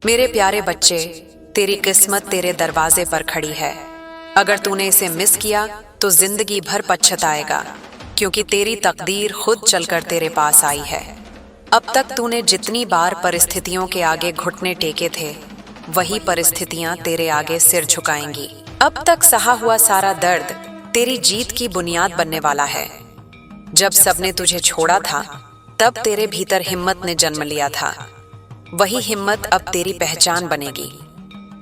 मेरे प्यारे बच्चे, तेरी किस्मत तेरे दरवाजे पर खड़ी है। अगर तूने इसे मिस किया तो जिंदगी भर पछताएगा, क्योंकि तेरी तकदीर खुद चलकर तेरे पास आई है। अब तक तूने जितनी बार परिस्थितियों के आगे घुटने टेके थे, वही परिस्थितियां तेरे आगे सिर झुकाएंगी। अब तक सहा हुआ सारा दर्द तेरी जीत की बुनियाद बनने वाला है। जब सबने तुझे छोड़ा था, तब तेरे भीतर हिम्मत ने जन्म लिया था। वही हिम्मत अब तेरी पहचान बनेगी।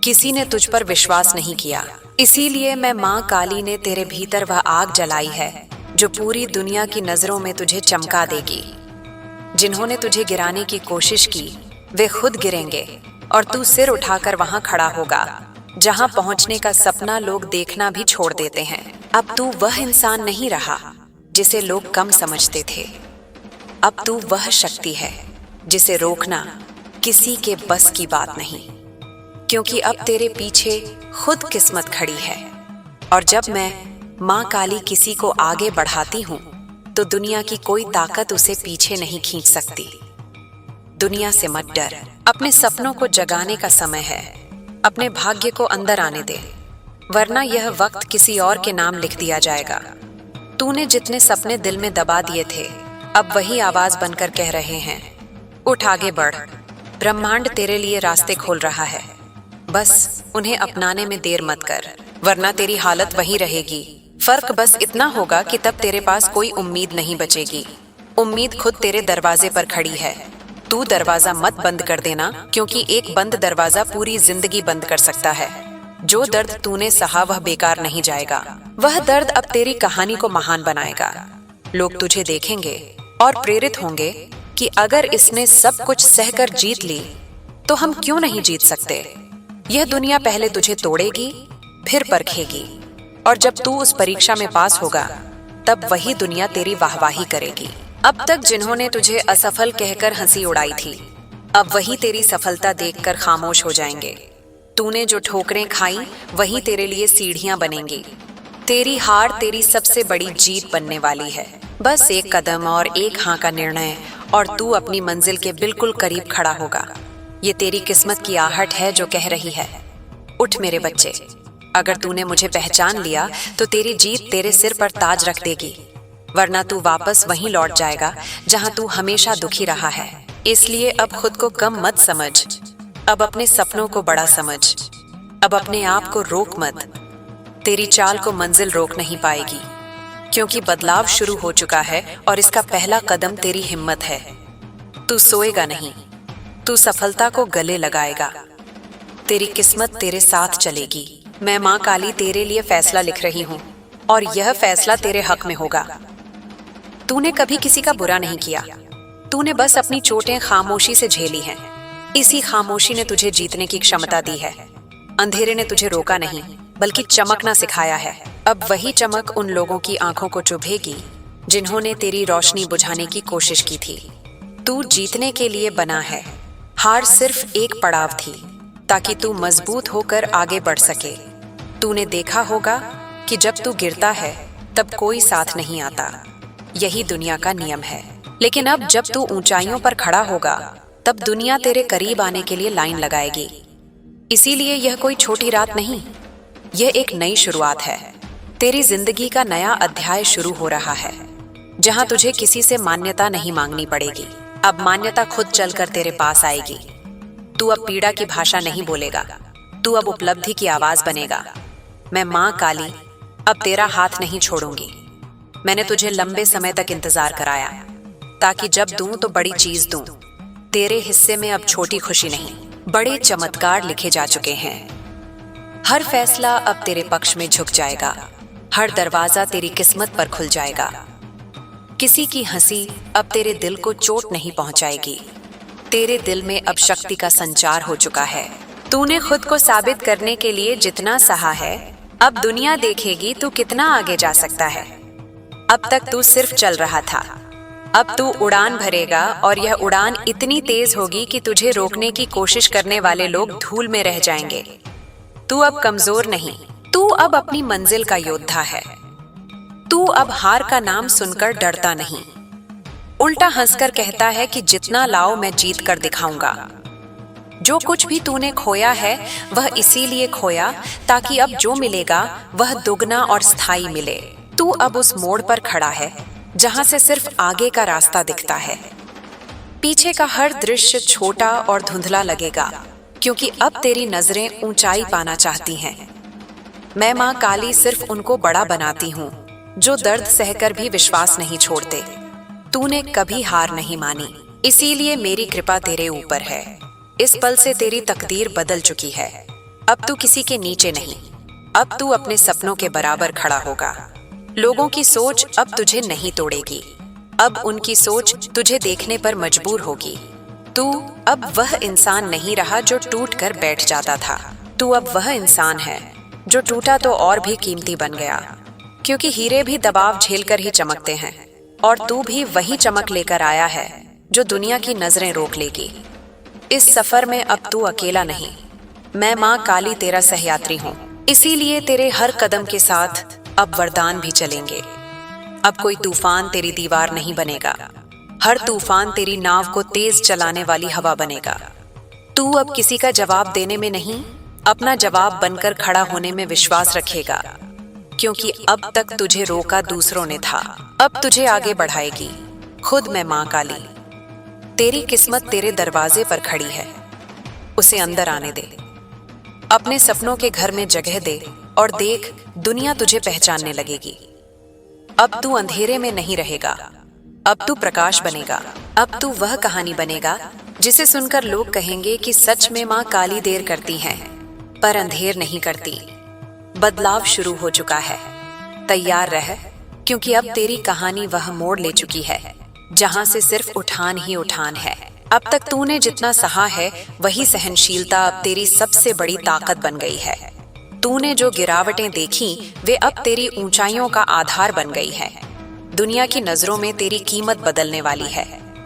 किसी ने तुझ पर विश्वास नहीं किया, इसीलिए मैं माँ काली ने तेरे भीतर वह आग जलाई है जो पूरी दुनिया की नजरों में तुझे चमका देगी। जिन्होंने तुझे गिराने की कोशिश की, वे खुद गिरेंगे और तू सिर उठाकर वहां खड़ा होगा जहां पहुंचने का सपना लोग देखना भी छोड़ देते हैं। अब तू वह इंसान नहीं रहा जिसे लोग कम समझते थे। अब तू वह शक्ति है जिसे रोकना किसी के बस की बात नहीं, क्योंकि अब तेरे पीछे खुद किस्मत खड़ी है। और जब मैं माँ काली किसी को आगे बढ़ाती हूँ, तो दुनिया की कोई ताकत उसे पीछे नहीं खींच सकती। दुनिया से मत डर, अपने सपनों को जगाने का समय है। अपने भाग्य को अंदर आने दे, वरना यह वक्त किसी और के नाम लिख दिया जाएगा। तूने जितने सपने दिल में दबा दिए थे, अब वही आवाज बनकर कह रहे हैं, उठ आगे बढ़। ब्रह्मांड तेरे लिए रास्ते खोल रहा है, बस उन्हें अपनाने में देर मत कर, वरना तेरी हालत वही रहेगी। फर्क बस इतना होगा कि तब तेरे पास कोई उम्मीद नहीं बचेगी। उम्मीद खुद तेरे दरवाजे पर खड़ी है। तू दरवाजा मत बंद कर देना, क्योंकि एक बंद दरवाजा पूरी जिंदगी बंद कर सकता है। जो दर्द तूने सहा वह बेकार नहीं जाएगा। वह दर्द अब तेरी कहानी को महान बनाएगा। लोग तुझे देखेंगे और प्रेरित होंगे कि अगर इसने सब कुछ सहकर जीत ली, तो हम क्यों नहीं जीत सकते। यह दुनिया पहले तुझे तोड़ेगी, फिर परखेगी, और जब तू उस परीक्षा में पास होगा, तब वही दुनिया तेरी वाहवाही करेगी। अब तक जिन्होंने तुझे असफल कहकर हंसी उड़ाई थी, अब वही तेरी सफलता देखकर खामोश हो जाएंगे। तूने जो ठोकरें खाई, वही तेरे लिए सीढ़ियां बनेंगी। तेरी हार तेरी सबसे बड़ी जीत बनने वाली है। बस एक कदम और एक हाँ का निर्णय, और तू अपनी मंजिल के बिल्कुल करीब खड़ा होगा। ये तेरी किस्मत की आहट है जो कह रही है, उठ मेरे बच्चे। अगर तूने मुझे पहचान लिया, तो तेरी जीत तेरे सिर पर ताज रख देगी, वरना तू वापस वहीं लौट जाएगा जहां तू हमेशा दुखी रहा है। इसलिए अब खुद को कम मत समझ, अब अपने सपनों को बड़ा समझ। अब अपने आप को रोक मत, तेरी चाल को मंजिल रोक नहीं पाएगी, क्योंकि बदलाव शुरू हो चुका है और इसका पहला कदम तेरी हिम्मत है। तू सोएगा नहीं, तू सफलता को गले लगाएगा। तेरी किस्मत तेरे साथ चलेगी। मैं माँ काली तेरे लिए फैसला लिख रही हूँ, और यह फैसला तेरे हक में होगा। तूने कभी किसी का बुरा नहीं किया, तूने बस अपनी चोटें खामोशी से झेली हैं। इसी खामोशी ने तुझे जीतने की क्षमता दी है। अंधेरे ने तुझे रोका नहीं, बल्कि चमकना सिखाया है। अब वही चमक उन लोगों की आंखों को चुभेगी जिन्होंने तेरी रोशनी बुझाने की कोशिश की थी। तू जीतने के लिए बना है। हार सिर्फ एक पड़ाव थी, ताकि तू मजबूत होकर आगे बढ़ सके। तूने देखा होगा कि जब तू गिरता है, तब कोई साथ नहीं आता। यही दुनिया का नियम है। लेकिन अब जब तू ऊंचाइयों पर खड़ा होगा, तब दुनिया तेरे करीब आने के लिए लाइन लगाएगी। इसीलिए यह कोई छोटी रात नहीं, यह एक नई शुरुआत है। तेरी जिंदगी का नया अध्याय शुरू हो रहा है, जहां तुझे किसी से मान्यता नहीं मांगनी पड़ेगी। अब मान्यता खुद चलकर तेरे पास आएगी। तू अब पीड़ा की भाषा नहीं बोलेगा, तू अब उपलब्धि की आवाज बनेगा। मैं माँ काली अब तेरा हाथ नहीं छोड़ूंगी। मैंने तुझे लंबे समय तक इंतजार कराया, ताकि जब दूं तो बड़ी चीज दूं। तेरे हिस्से में अब छोटी खुशी नहीं, बड़े चमत्कार लिखे जा चुके हैं। हर फैसला अब तेरे पक्ष में झुक जाएगा, हर दरवाजा तेरी किस्मत पर खुल जाएगा। किसी की हंसी अब तेरे दिल को चोट नहीं पहुंचाएगी। तेरे दिल में अब शक्ति का संचार हो चुका है। तूने खुद को साबित करने के लिए जितना सहा है, अब दुनिया देखेगी तू कितना आगे जा सकता है। अब तक तू सिर्फ चल रहा था, अब तू उड़ान भरेगा, और यह उड़ान इतनी तेज होगी कि तुझे रोकने की कोशिश करने वाले लोग धूल में रह जाएंगे। तू अब कमजोर नहीं, तू अब अपनी मंजिल का योद्धा है। तू अब हार का नाम सुनकर डरता नहीं, उल्टा हंसकर कहता है कि जितना लाओ मैं जीत कर दिखाऊंगा। जो कुछ भी तूने खोया है वह इसीलिए खोया ताकि अब जो मिलेगा वह दुगना और स्थायी मिले। तू अब उस मोड़ पर खड़ा है जहां से सिर्फ आगे का रास्ता दिखता है। पीछे का हर दृश्य छोटा और धुंधला लगेगा क्योंकि अब तेरी नजरें ऊंचाई पाना चाहती हैं। मैं माँ काली सिर्फ उनको बड़ा बनाती हूँ जो दर्द सहकर भी विश्वास नहीं छोड़ते। तूने कभी हार नहीं मानी, इसीलिए मेरी कृपा तेरे ऊपर है। इस पल से तेरी तकदीर बदल चुकी है। अब तू किसी के नीचे नहीं, अब तू अपने सपनों के बराबर खड़ा होगा। लोगों की सोच अब तुझे नहीं तोड़ेगी, अब उनकी सोच तुझे देखने पर मजबूर होगी। तू अब वह इंसान नहीं रहा जो टूट कर बैठ जाता था। तू अब वह इंसान है जो टूटा तो और भी कीमती बन गया, क्योंकि हीरे भी दबाव झेलकर ही चमकते हैं। और तू भी वही चमक लेकर आया है जो दुनिया की नजरें रोक लेगी। इस सफर में अब तू अकेला नहीं, मैं माँ काली तेरा सहयात्री हूँ। इसीलिए तेरे हर कदम के साथ अब वरदान भी चलेंगे। अब कोई तूफान तेरी दीवार नहीं बनेगा, हर तूफान तेरी नाव को तेज चलाने वाली हवा बनेगा। तू अब किसी का जवाब देने में नहीं, अपना जवाब बनकर खड़ा होने में विश्वास रखेगा, क्योंकि अब तक तुझे रोका दूसरों ने था, अब तुझे आगे बढ़ाएगी खुद मैं माँ काली। तेरी किस्मत तेरे दरवाजे पर खड़ी है, उसे अंदर आने दे। अपने सपनों के घर में जगह दे और देख, दुनिया तुझे पहचानने लगेगी। अब तू अंधेरे में नहीं रहेगा, अब तू प्रकाश बनेगा। अब तू वह कहानी बनेगा जिसे सुनकर लोग कहेंगे कि सच में माँ काली देर करती हैं, पर अंधेर नहीं करती। बदलाव शुरू हो चुका है, तैयार रह, क्योंकि अब तेरी कहानी वह मोड़ ले चुकी है जहां से सिर्फ उठान ही उठान है। अब तक तूने जितना सहा है वही सहनशीलता अब तेरी सबसे बड़ी ताकत बन गई है। तूने जो गिरावटें देखी वे अब तेरी ऊंचाइयों का आधार बन गई है। दुनिया की नजरों में तेरी कीमत बदलने वाली है,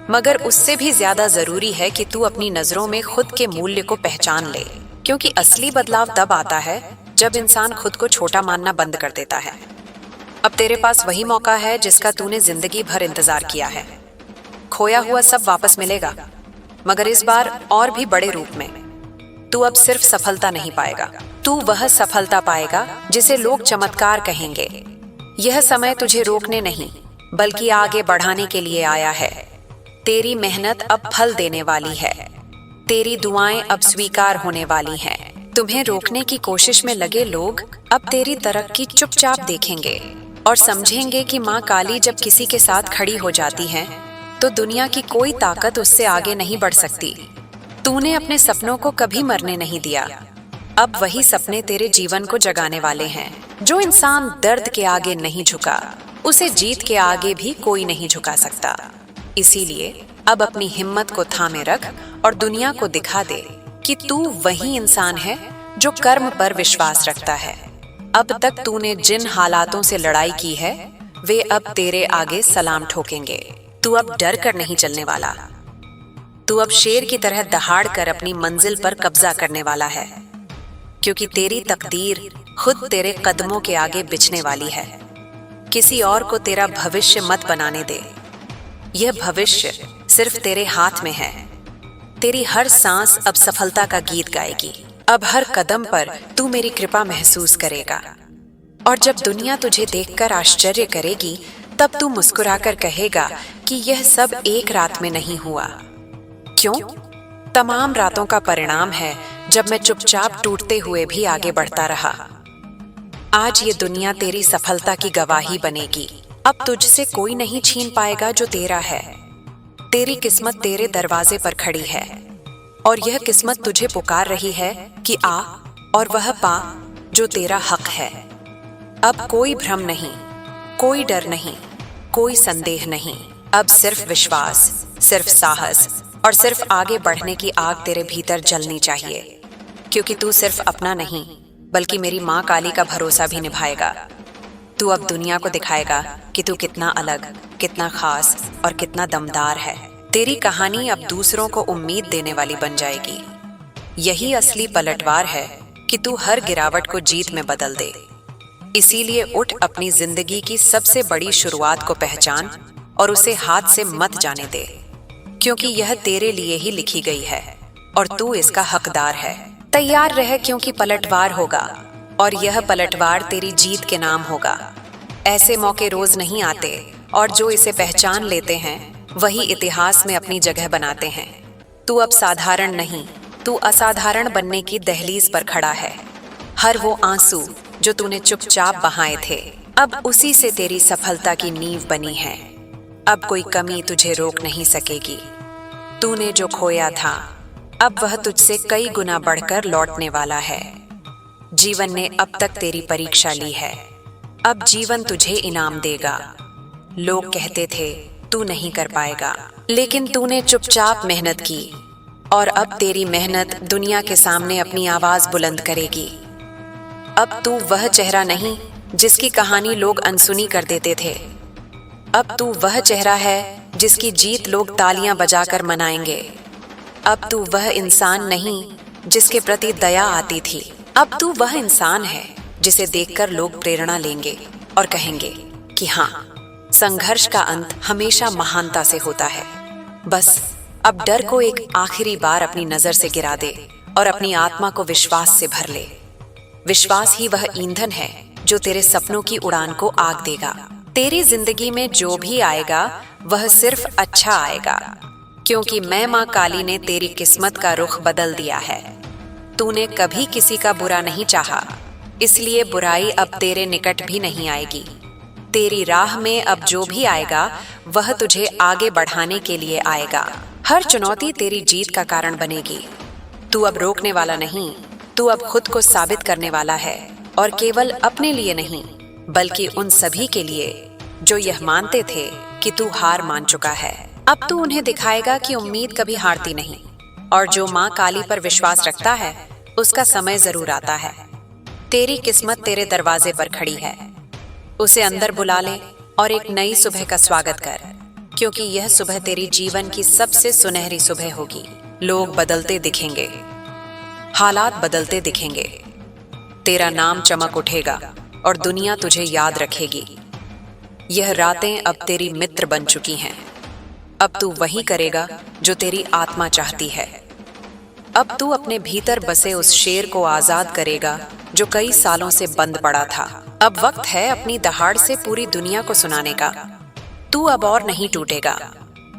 मगर उससे भी ज्यादा जरूरी है कि तू अपनी नजरों में खुद के मूल्य को पहचान ले, क्योंकि असली बदलाव तब आता है जब इंसान खुद को छोटा मानना बंद कर देता है। अब तेरे पास वही मौका है जिसका तूने जिंदगी भर इंतजार किया है। खोया हुआ सब वापस मिलेगा, मगर इस बार और भी बड़े रूप में। तू अब सिर्फ सफलता नहीं पाएगा, तू वह सफलता पाएगा जिसे लोग चमत्कार कहेंगे। यह समय तुझे रोकने नहीं बल्कि आगे बढ़ाने के लिए आया है। तेरी मेहनत अब फल देने वाली है, तेरी दुआएं अब स्वीकार होने वाली हैं। तुम्हें रोकने की कोशिश में लगे लोग अब तेरी तरक्की चुपचाप देखेंगे और समझेंगे कि माँ काली जब किसी के साथ खड़ी हो जाती है तो दुनिया की कोई ताकत उससे आगे नहीं बढ़ सकती। तूने अपने सपनों को कभी मरने नहीं दिया, अब वही सपने तेरे जीवन को जगाने वाले हैं। जो इंसान दर्द के आगे नहीं झुका, उसे जीत के आगे भी कोई नहीं झुका सकता। इसीलिए अब अपनी हिम्मत को थामे रख और दुनिया को दिखा दे कि तू वही इंसान है जो कर्म पर विश्वास रखता है। अब तक तूने जिन हालातों से लड़ाई की है वे अब तेरे आगे सलाम ठोकेंगे। तू अब डर कर नहीं चलने वाला, तू अब शेर की तरह दहाड़ कर अपनी मंजिल पर कब्जा करने वाला है, क्योंकि तेरी तकदीर खुद तेरे कदमों के आगे बिछने वाली है। किसी और को तेरा भविष्य मत बनाने दे, यह भविष्य सिर्फ तेरे हाथ में है। तेरी हर सांस अब सफलता का गीत गाएगी। अब हर कदम पर तू मेरी कृपा महसूस करेगा, और जब दुनिया तुझे देखकर आश्चर्य करेगी तब तू मुस्कुराकर कहेगा कि यह सब एक रात में नहीं हुआ। क्यों? तमाम रातों का परिणाम है जब मैं चुपचाप टूटते हुए भी आगे बढ़ता रहा। आज ये दुनिया तेरी सफलता की गवाही बनेगी। अब तुझसे कोई नहीं छीन पाएगा जो तेरा है। तेरी किस्मत तेरे दरवाजे पर खड़ी है और यह किस्मत तुझे पुकार रही है कि आ और वह पा जो तेरा हक है। अब कोई भ्रम नहीं, कोई डर नहीं, कोई संदेह नहीं। अब सिर्फ विश्वास, सिर्फ साहस और सिर्फ आगे बढ़ने की आग तेरे भीतर जलनी चाहिए, क्योंकि तू सिर्फ अपना नहीं बल्कि मेरी माँ काली का भरोसा भी निभाएगा। तू अब दुनिया को दिखाएगा कि तू कितना अलग, कितना खास और कितना दमदार है। तेरी कहानी अब दूसरों को उम्मीद देने वाली बन जाएगी। यही असली पलटवार है कि तू हर गिरावट को जीत में बदल दे। इसीलिए उठ, अपनी जिंदगी की सबसे बड़ी शुरुआत को पहचान और उसे हाथ से मत जाने दे, क्योंकि यह तेरे लिए ही लिखी गई है। और तू इसका हकदार है। तैयार रह, क्योंकि पलटवार होगा, और यह पलटवार तेरी जीत के नाम होगा। ऐसे मौके रोज नहीं आते, और जो इसे पहचान लेते हैं वही इतिहास में अपनी जगह बनाते हैं। तू अब साधारण नहीं, तू असाधारण बनने की दहलीज पर खड़ा है। हर वो आंसू जो तूने चुपचाप बहाए थे, अब उसी से तेरी सफलता की नींव बनी है। अब कोई कमी तुझे रोक नहीं सकेगी। तूने जो खोया था, अब वह तुझसे कई गुना बढ़कर लौटने वाला है। जीवन ने अब तक तेरी परीक्षा ली है, अब जीवन तुझे इनाम देगा। लोग कहते थे तू नहीं कर पाएगा, लेकिन तूने चुपचाप मेहनत की, और अब तेरी मेहनत दुनिया के सामने अपनी आवाज बुलंद करेगी। अब तू वह चेहरा नहीं जिसकी कहानी लोग अनसुनी कर देते थे। अब तू वह चेहरा है जिसकी जीत लोग तालियां बजाकर मनाएंगे। अब तू वह इंसान नहीं जिसके प्रति दया आती थी। अब तू वह इंसान है जिसे देखकर लोग प्रेरणा लेंगे और कहेंगे कि हाँ, संघर्ष का अंत हमेशा महानता से होता है। बस अब डर को एक आखिरी बार अपनी नजर से गिरा दे और अपनी आत्मा को विश्वास से भर ले। विश्वास ही वह ईंधन है जो तेरे सपनों की उड़ान को आग देगा। तेरी जिंदगी में जो भी आएगा वह सिर्फ अच्छा आएगा, क्योंकि मैं माँ काली ने तेरी किस्मत का रुख बदल दिया है। तूने कभी किसी का बुरा नहीं चाहा, इसलिए बुराई अब तेरे निकट भी नहीं आएगी। तेरी राह में अब जो भी आएगा वह तुझे आगे बढ़ाने के लिए आएगा। हर चुनौती तेरी जीत का कारण बनेगी। तू अब रोकने वाला नहीं, तू अब खुद को साबित करने वाला है, और केवल अपने लिए नहीं बल्कि उन सभी के लिए जो यह मानते थे कि तू हार मान चुका है। अब तू उन्हें दिखाएगा कि उम्मीद कभी हारती नहीं, और जो माँ काली पर विश्वास रखता है उसका समय जरूर आता है। तेरी किस्मत तेरे दरवाजे पर खड़ी है, उसे अंदर बुला ले और एक नई सुबह का स्वागत कर, क्योंकि यह सुबह तेरी जीवन की सबसे सुनहरी सुबह होगी। लोग बदलते दिखेंगे, हालात बदलते दिखेंगे, तेरा नाम चमक उठेगा और दुनिया तुझे याद रखेगी। यह रातें अब तेरी मित्र बन चुकी हैं। अब तू वही करेगा जो तेरी आत्मा चाहती है। अब तू अपने भीतर बसे उस शेर को आजाद करेगा जो कई सालों से बंद पड़ा था। अब वक्त है अपनी दहाड़ से पूरी दुनिया को सुनाने का। तू अब और नहीं टूटेगा,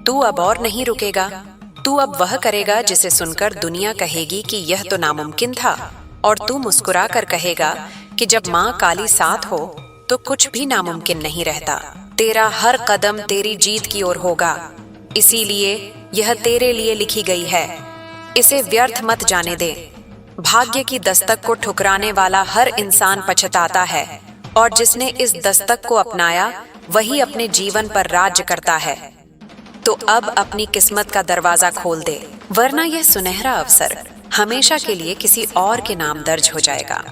तू अब और नहीं रुकेगा। तू अब वह करेगा जिसे सुनकर दुनिया कहेगी कि यह तो नामुमकिन था, और तू मुस्कुरा कर कहेगा कि जब माँ काली साथ हो तो कुछ भी नामुमकिन नहीं रहता। तेरा हर कदम तेरी जीत की ओर होगा, इसीलिए यह तेरे लिए लिखी गई है। इसे व्यर्थ मत जाने दे। भाग्य की दस्तक को ठुकराने वाला हर इंसान पछताता है, और जिसने इस दस्तक को अपनाया वही अपने जीवन पर राज्य करता है। तो अब अपनी किस्मत का दरवाजा खोल दे, वरना यह सुनहरा अवसर हमेशा के लिए किसी और के नाम दर्ज हो जाएगा।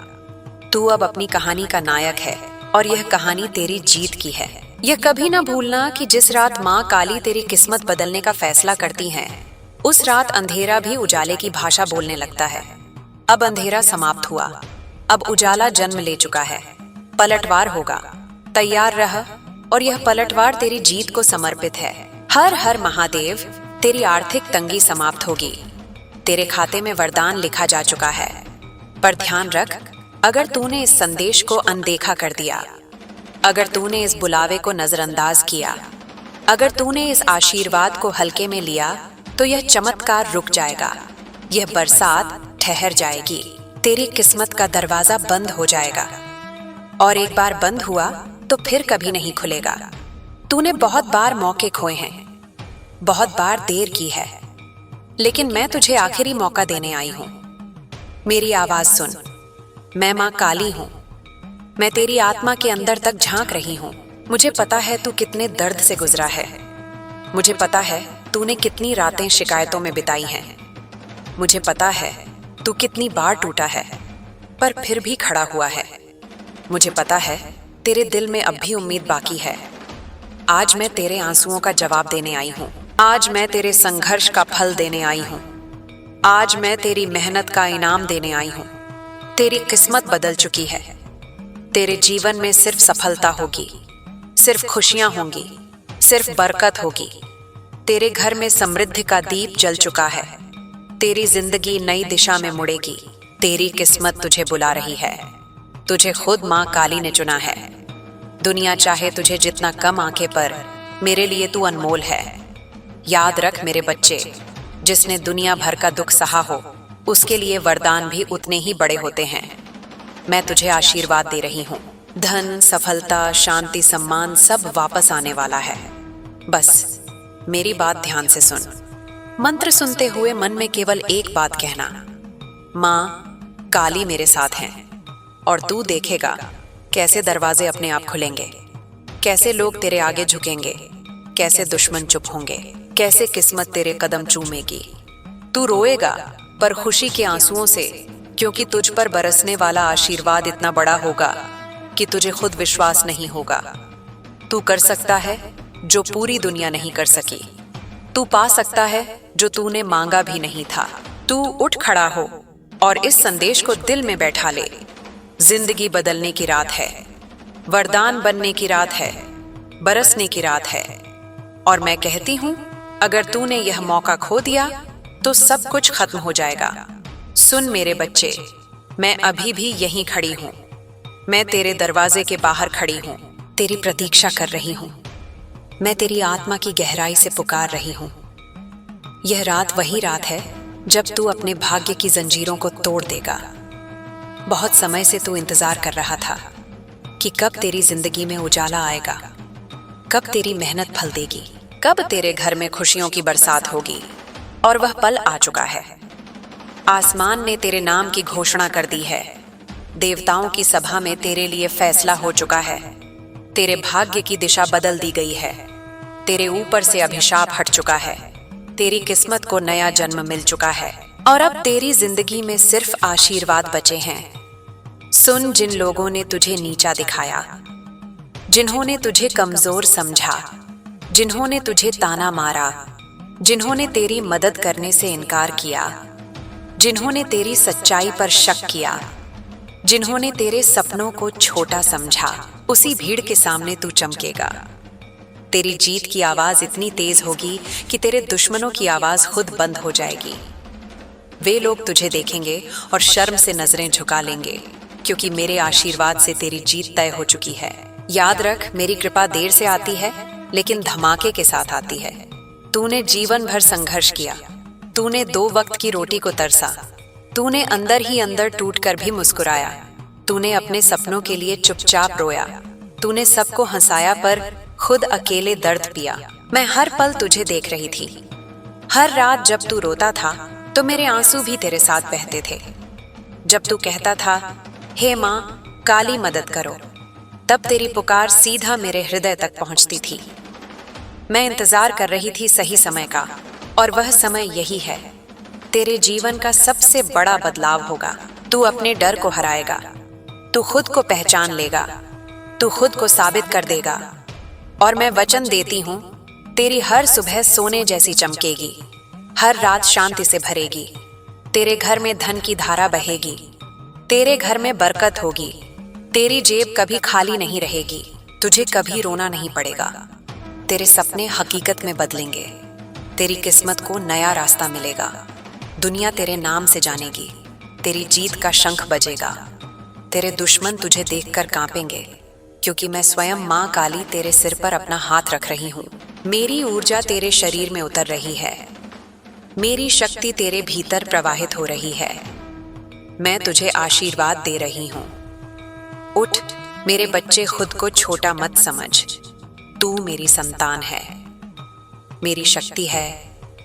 तू अब अपनी कहानी का नायक है, और यह कहानी तेरी जीत की है। यह कभी ना भूलना कि जिस रात माँ काली तेरी किस्मत बदलने का फैसला करती हैं, उस रात अंधेरा भी उजाले की भाषा बोलने लगता है। अब अंधेरा समाप्त हुआ, अब उजाला जन्म ले चुका है। पलटवार होगा, तैयार रह, और यह पलटवार तेरी जीत को समर्पित है। हर हर महादेव। तेरी आर्थिक तंगी समाप्त होगी, तेरे खाते में वरदान लिखा जा चुका है। पर ध्यान रख, अगर तूने इस संदेश को अनदेखा कर दिया, अगर तूने इस बुलावे को नजरअंदाज किया, अगर तूने इस आशीर्वाद को हल्के में लिया, तो यह चमत्कार रुक जाएगा, यह बरसात ठहर जाएगी, तेरी किस्मत का दरवाजा बंद हो जाएगा, और एक बार बंद हुआ तो फिर कभी नहीं खुलेगा। तूने बहुत बार मौके खोए हैं, बहुत बार देर की है, लेकिन मैं तुझे आखिरी मौका देने आई हूं। मेरी आवाज सुन, मैं माँ काली हूं। मैं तेरी आत्मा के अंदर तक झांक रही हूं। मुझे पता है तू कितने दर्द से गुजरा है, मुझे पता है तूने कितनी रातें शिकायतों में बिताई हैं, मुझे पता है तू कितनी बार टूटा है पर फिर भी खड़ा हुआ है, मुझे पता है तेरे दिल में अब भी उम्मीद बाकी है। आज मैं तेरे आंसुओं का जवाब देने आई हूँ, आज मैं तेरे संघर्ष का फल देने आई हूँ, आज मैं तेरी मेहनत का इनाम देने आई हूँ। तेरी किस्मत बदल चुकी है, तेरे जीवन में सिर्फ सफलता होगी, सिर्फ खुशियां होंगी, सिर्फ बरकत होगी। तेरे घर में समृद्धि का दीप जल चुका है, तेरी जिंदगी नई दिशा में मुड़ेगी। तेरी किस्मत तुझे बुला रही है। तुझे खुद माँ काली ने चुना है। दुनिया चाहे तुझे जितना कम आंके, पर मेरे लिए तू अनमोल है। याद रख मेरे बच्चे, जिसने दुनिया भर का दुख सहा हो, उसके लिए वरदान भी उतने ही बड़े होते हैं। मैं तुझे आशीर्वाद दे रही हूँ। धन, सफलता, शांति, सम्मान सब वापस आने वाला है। बस मेरी बात ध्यान से सुन। मंत्र सुनते हुए मन में केवल एक बात कहना, माँ काली मेरे साथ हैं। और तू देखेगा कैसे दरवाजे अपने आप खुलेंगे, कैसे लोग तेरे आगे झुकेंगे, कैसे दुश्मन चुप होंगे, कैसे किस्मत तेरे कदम चूमेगी। तू रोएगा पर खुशी के आंसुओं से, क्योंकि तुझ पर बरसने वाला आशीर्वाद इतना बड़ा होगा कि तुझे खुद विश्वास नहीं होगा। तू कर सकता है जो पूरी दुनिया नहीं कर सकी। तू पा सकता है जो तूने मांगा भी नहीं था। तू उठ खड़ा हो और इस संदेश को दिल में बैठा ले। जिंदगी बदलने की रात है, वरदान बनने की रात है, बरसने की रात है। और मैं कहती हूं, अगर तूने यह मौका खो दिया तो सब कुछ खत्म हो जाएगा। सुन मेरे बच्चे, मैं अभी भी यहीं खड़ी हूं। मैं तेरे दरवाजे के बाहर खड़ी हूं, तेरी प्रतीक्षा कर रही हूं। मैं तेरी आत्मा की गहराई से पुकार रही हूं। यह रात वही रात है जब तू अपने भाग्य की जंजीरों को तोड़ देगा। बहुत समय से तू इंतजार कर रहा था कि कब तेरी जिंदगी में उजाला आएगा, कब तेरी मेहनत फल देगी, कब तेरे घर में खुशियों की बरसात होगी। और वह पल आ चुका है। आसमान ने तेरे नाम की घोषणा कर दी है। देवताओं की सभा में तेरे लिए फैसला हो चुका है। तेरे भाग्य की दिशा बदल दी गई है। तेरे ऊपर से अभिशाप हट चुका है। तेरी किस्मत को नया जन्म मिल चुका है और अब तेरी जिंदगी में सिर्फ आशीर्वाद बचे हैं। सुन, जिन लोगों ने तुझे नीचा दिखाया, जिन्होंने तुझे कमजोर समझा, जिन्होंने तुझे ताना मारा, जिन्होंने तेरी मदद करने से इनकार किया, जिन्होंने तेरी सच्चाई पर शक किया, जिन्होंने तेरे सपनों को छोटा समझा, उसी भीड़ के सामने तू चमकेगा। तेरी जीत की आवाज इतनी तेज होगी कि तेरे दुश्मनों की आवाज खुद बंद हो जाएगी। वे लोग तुझे देखेंगे और शर्म से नजरें झुका लेंगे, क्योंकि मेरे आशीर्वाद से तेरी जीत तय हो चुकी है। याद रख, मेरी कृपा देर से आती है लेकिन धमाके के साथ आती है। तूने जीवन भर संघर्ष किया, तूने 2 वक्त की रोटी को तरसा, तूने अंदर ही अंदर टूटकर भी मुस्कुराया, तूने अपने सपनों के लिए चुपचाप रोया, तूने सबको हंसाया पर खुद अकेले दर्द पिया। मैं हर पल तुझे देख रही थी। हर रात जब तू रोता था तो मेरे आंसू भी तेरे साथ बहते थे। जब तू कहता था, हे माँ काली मदद करो, तब तेरी पुकार सीधा मेरे हृदय तक पहुंचती थी। मैं इंतजार कर रही थी सही समय का, और वह समय यही है। तेरे जीवन का सबसे बड़ा बदलाव होगा। तू अपने डर को हराएगा, तू खुद को पहचान लेगा, तू खुद को साबित कर देगा। और मैं वचन देती हूँ, तेरी हर सुबह सोने जैसी चमकेगी, हर रात शांति से भरेगी। तेरे घर में धन की धारा बहेगी, तेरे घर में बरकत होगी, तेरी जेब कभी खाली नहीं रहेगी, तुझे कभी रोना नहीं पड़ेगा। तेरे सपने हकीकत में बदलेंगे, तेरी किस्मत को नया रास्ता मिलेगा। दुनिया तेरे नाम से जानेगी, तेरी जीत का शंख बजेगा। तेरे दुश्मन तुझे देखकर कांपेंगे, क्योंकि मैं स्वयं माँ काली तेरे सिर पर अपना हाथ रख रही हूँ। मेरी ऊर्जा तेरे शरीर में उतर रही है, मेरी शक्ति तेरे भीतर प्रवाहित हो रही है। मैं तुझे आशीर्वाद दे रही हूँ। उठ मेरे बच्चे, खुद को छोटा मत समझ। तू मेरी संतान है, मेरी शक्ति है,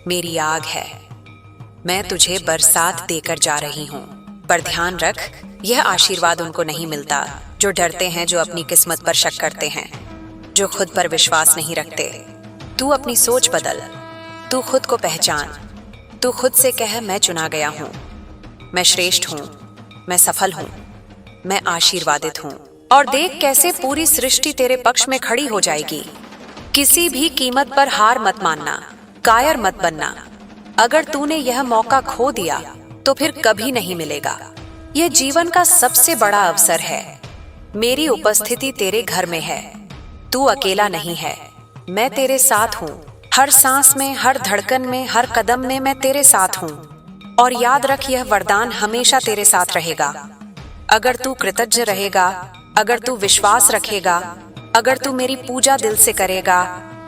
मेरी आग है। मैं तुझे बरसात देकर जा रही हूँ। पर ध्यान रख, यह आशीर्वाद उनको नहीं मिलता जो डरते हैं, जो अपनी किस्मत पर शक करते हैं, जो खुद पर विश्वास नहीं रखते। तू अपनी सोच बदल, तू खुद को पहचान, तू खुद से कह, मैं चुना गया हूँ, मैं श्रेष्ठ हूँ, मैं सफल हूँ, मैं आशीर्वादित हूँ। और देख कैसे पूरी सृष्टि तेरे पक्ष में खड़ी हो जाएगी। किसी भी कीमत पर हार मत मानना, कायर मत बनना। अगर तूने यह मौका खो दिया तो फिर कभी नहीं मिलेगा। यह जीवन का सबसे बड़ा अवसर है। मेरी उपस्थिति तेरे घर में है, तू अकेला नहीं है, मैं तेरे साथ हूँ। हर सांस में, हर धड़कन में, हर कदम में मैं तेरे साथ हूँ। और याद रख, यह वरदान हमेशा तेरे साथ रहेगा। अगर तू कृतज्ञ रहेगा, अगर तू विश्वास रखेगा, अगर तू मेरी पूजा दिल से करेगा,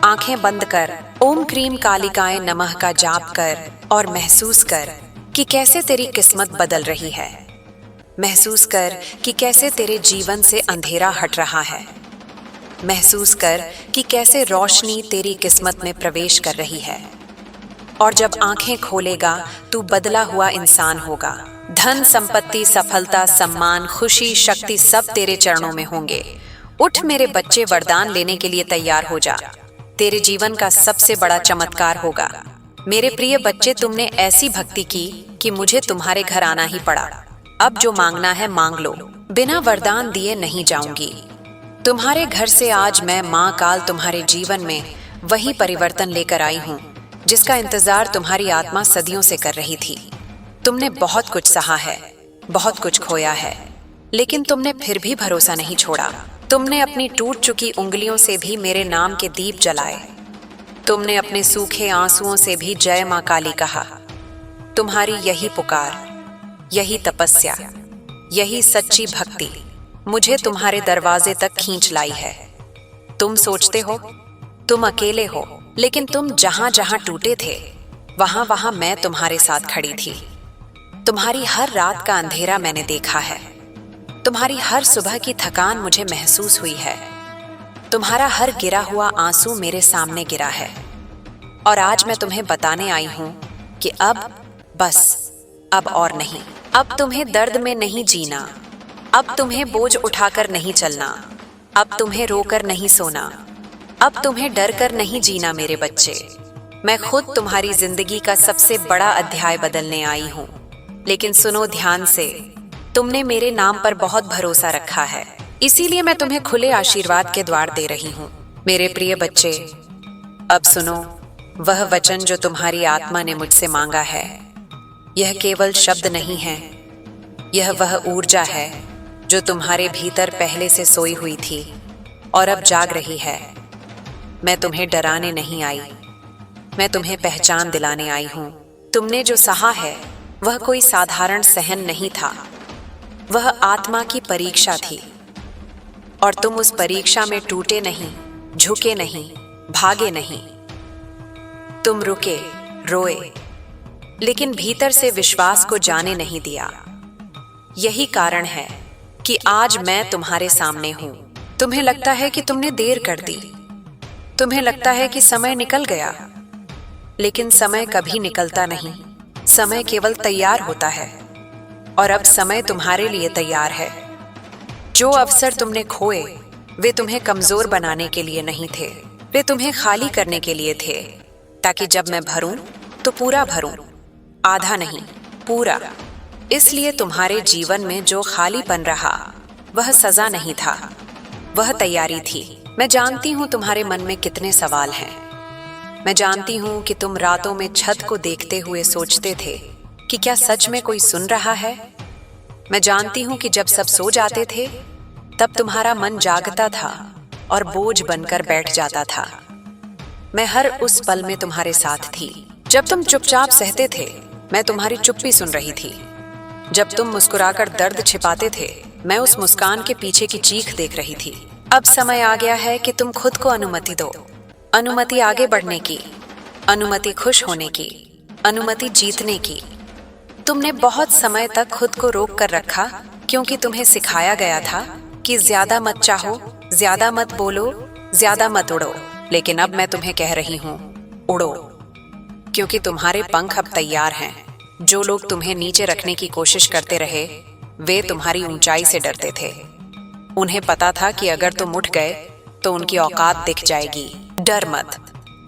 आंखें बंद कर, ओम क्रीम कालिकाए नमः का जाप कर और महसूस कर कि कैसे तेरी किस्मत बदल रही है। महसूस कर कि कैसे तेरे जीवन से अंधेरा हट रहा है। महसूस कर कि कैसे रोशनी तेरी किस्मत में प्रवेश कर रही है। और जब आंखें खोलेगा तू बदला हुआ इंसान होगा। धन, संपत्ति, सफलता, सम्मान, खुशी, शक्ति सब तेरे चरणों में होंगे। उठ मेरे बच्चे, वरदान लेने के लिए तैयार हो जा। तेरे जीवन का सबसे बड़ा चमत्कार होगा। मेरे प्रिय बच्चे, तुमने ऐसी भक्ति की कि मुझे तुम्हारे घर आना ही पड़ा। अब जो मांगना है मांग लो, बिना वरदान दिए नहीं जाऊंगी। तुम्हारे घर से आज मैं माँ काल तुम्हारे जीवन में वही परिवर्तन लेकर आई हूँ जिसका इंतजार तुम्हारी आत्मा सदियों से कर रही थी। तुमने बहुत कुछ सहा है, बहुत कुछ खोया है, लेकिन तुमने फिर भी भरोसा नहीं छोड़ा। तुमने अपनी टूट चुकी उंगलियों से भी मेरे नाम के दीप जलाए। तुमने अपने सूखे आंसुओं से भी जय माँ काली कहा। तुम्हारी यही पुकार, यही तपस्या, यही सच्ची भक्ति मुझे तुम्हारे दरवाजे तक खींच लाई है। तुम सोचते हो तुम अकेले हो, लेकिन तुम जहां जहां टूटे थे वहां वहां मैं तुम्हारे साथ खड़ी थी। तुम्हारी हर रात का अंधेरा मैंने देखा है। तुम्हारी हर सुबह की थकान मुझे महसूस हुई है। तुम्हारा हर गिरा हुआ आंसू मेरे सामने गिरा है। और आज मैं तुम्हें बताने आई हूं कि अब बस, अब और नहीं। अब तुम्हें दर्द में नहीं जीना, अब तुम्हें बोझ उठाकर नहीं चलना, अब तुम्हें रोकर नहीं सोना, अब तुम्हें डर कर नहीं जीना मेरे बच्चे। मैं खुद तुम्हारी जिंदगी का सबसे बड़ा अध्याय बदलने आई हूँ। लेकिन सुनो ध्यान से, तुमने मेरे नाम पर बहुत भरोसा रखा है, इसीलिए मैं तुम्हें खुले आशीर्वाद के द्वार दे रही हूँ। मेरे प्रिय बच्चे, अब सुनो वह वचन जो तुम्हारी आत्मा ने मुझसे मांगा है। यह केवल शब्द नहीं है, यह वह ऊर्जा है जो तुम्हारे भीतर पहले से सोई हुई थी और अब जाग रही है। मैं तुम्हें डराने नहीं आई, मैं तुम्हें पहचान दिलाने आई हूँ। तुमने जो सहा है वह कोई साधारण सहन नहीं था, वह आत्मा की परीक्षा थी। और तुम उस परीक्षा में टूटे नहीं, झुके नहीं, भागे नहीं। तुम रुके, रोए, लेकिन भीतर से विश्वास को जाने नहीं दिया। यही कारण है कि आज मैं तुम्हारे सामने हूं। तुम्हें लगता है कि तुमने देर कर दी, तुम्हें लगता है कि समय निकल गया, लेकिन समय कभी निकलता नहीं। समय केवल तैयार होता है, और अब समय तुम्हारे लिए तैयार है। जो अवसर तुमने खोए वे तुम्हें कमजोर बनाने के लिए नहीं थे, वे तुम्हें खाली करने के लिए थे, ताकि जब मैं भरूं तो पूरा भरूं, आधा नहीं, पूरा। इसलिए तुम्हारे जीवन में जो खालीपन रहा वह सजा नहीं था, वह तैयारी थी। मैं जानती हूँ तुम्हारे मन में कितने सवाल हैं। मैं जानती हूँ कि तुम रातों में छत को देखते हुए सोचते थे कि क्या सच में कोई सुन रहा है। मैं जानती हूँ कि जब सब सो जाते थे तब तुम्हारा मन जागता था और बोझ बनकर बैठ जाता था। मैं हर उस पल में तुम्हारे साथ थी। जब तुम चुपचाप सहते थे मैं तुम्हारी चुप्पी सुन रही थी। जब तुम मुस्कुराकर दर्द छिपाते थे मैं उस मुस्कान के पीछे की चीख देख रही थी। अब समय आ गया है कि तुम खुद को अनुमति दो, अनुमति आगे बढ़ने की, अनुमति खुश होने की, अनुमति जीतने की। तुमने बहुत समय तक खुद को रोक कर रखा क्योंकि तुम्हें सिखाया गया था कि ज्यादा मत चाहो, ज्यादा मत बोलो, ज्यादा मत उड़ो। लेकिन अब मैं तुम्हें कह रही हूँ, उड़ो, क्योंकि तुम्हारे पंख अब तैयार हैं। जो लोग तुम्हें नीचे रखने की कोशिश करते रहे वे तुम्हारी ऊंचाई से डरते थे। उन्हें पता था कि अगर तुम उठ गए तो उनकी औकात दिख जाएगी। डर मत।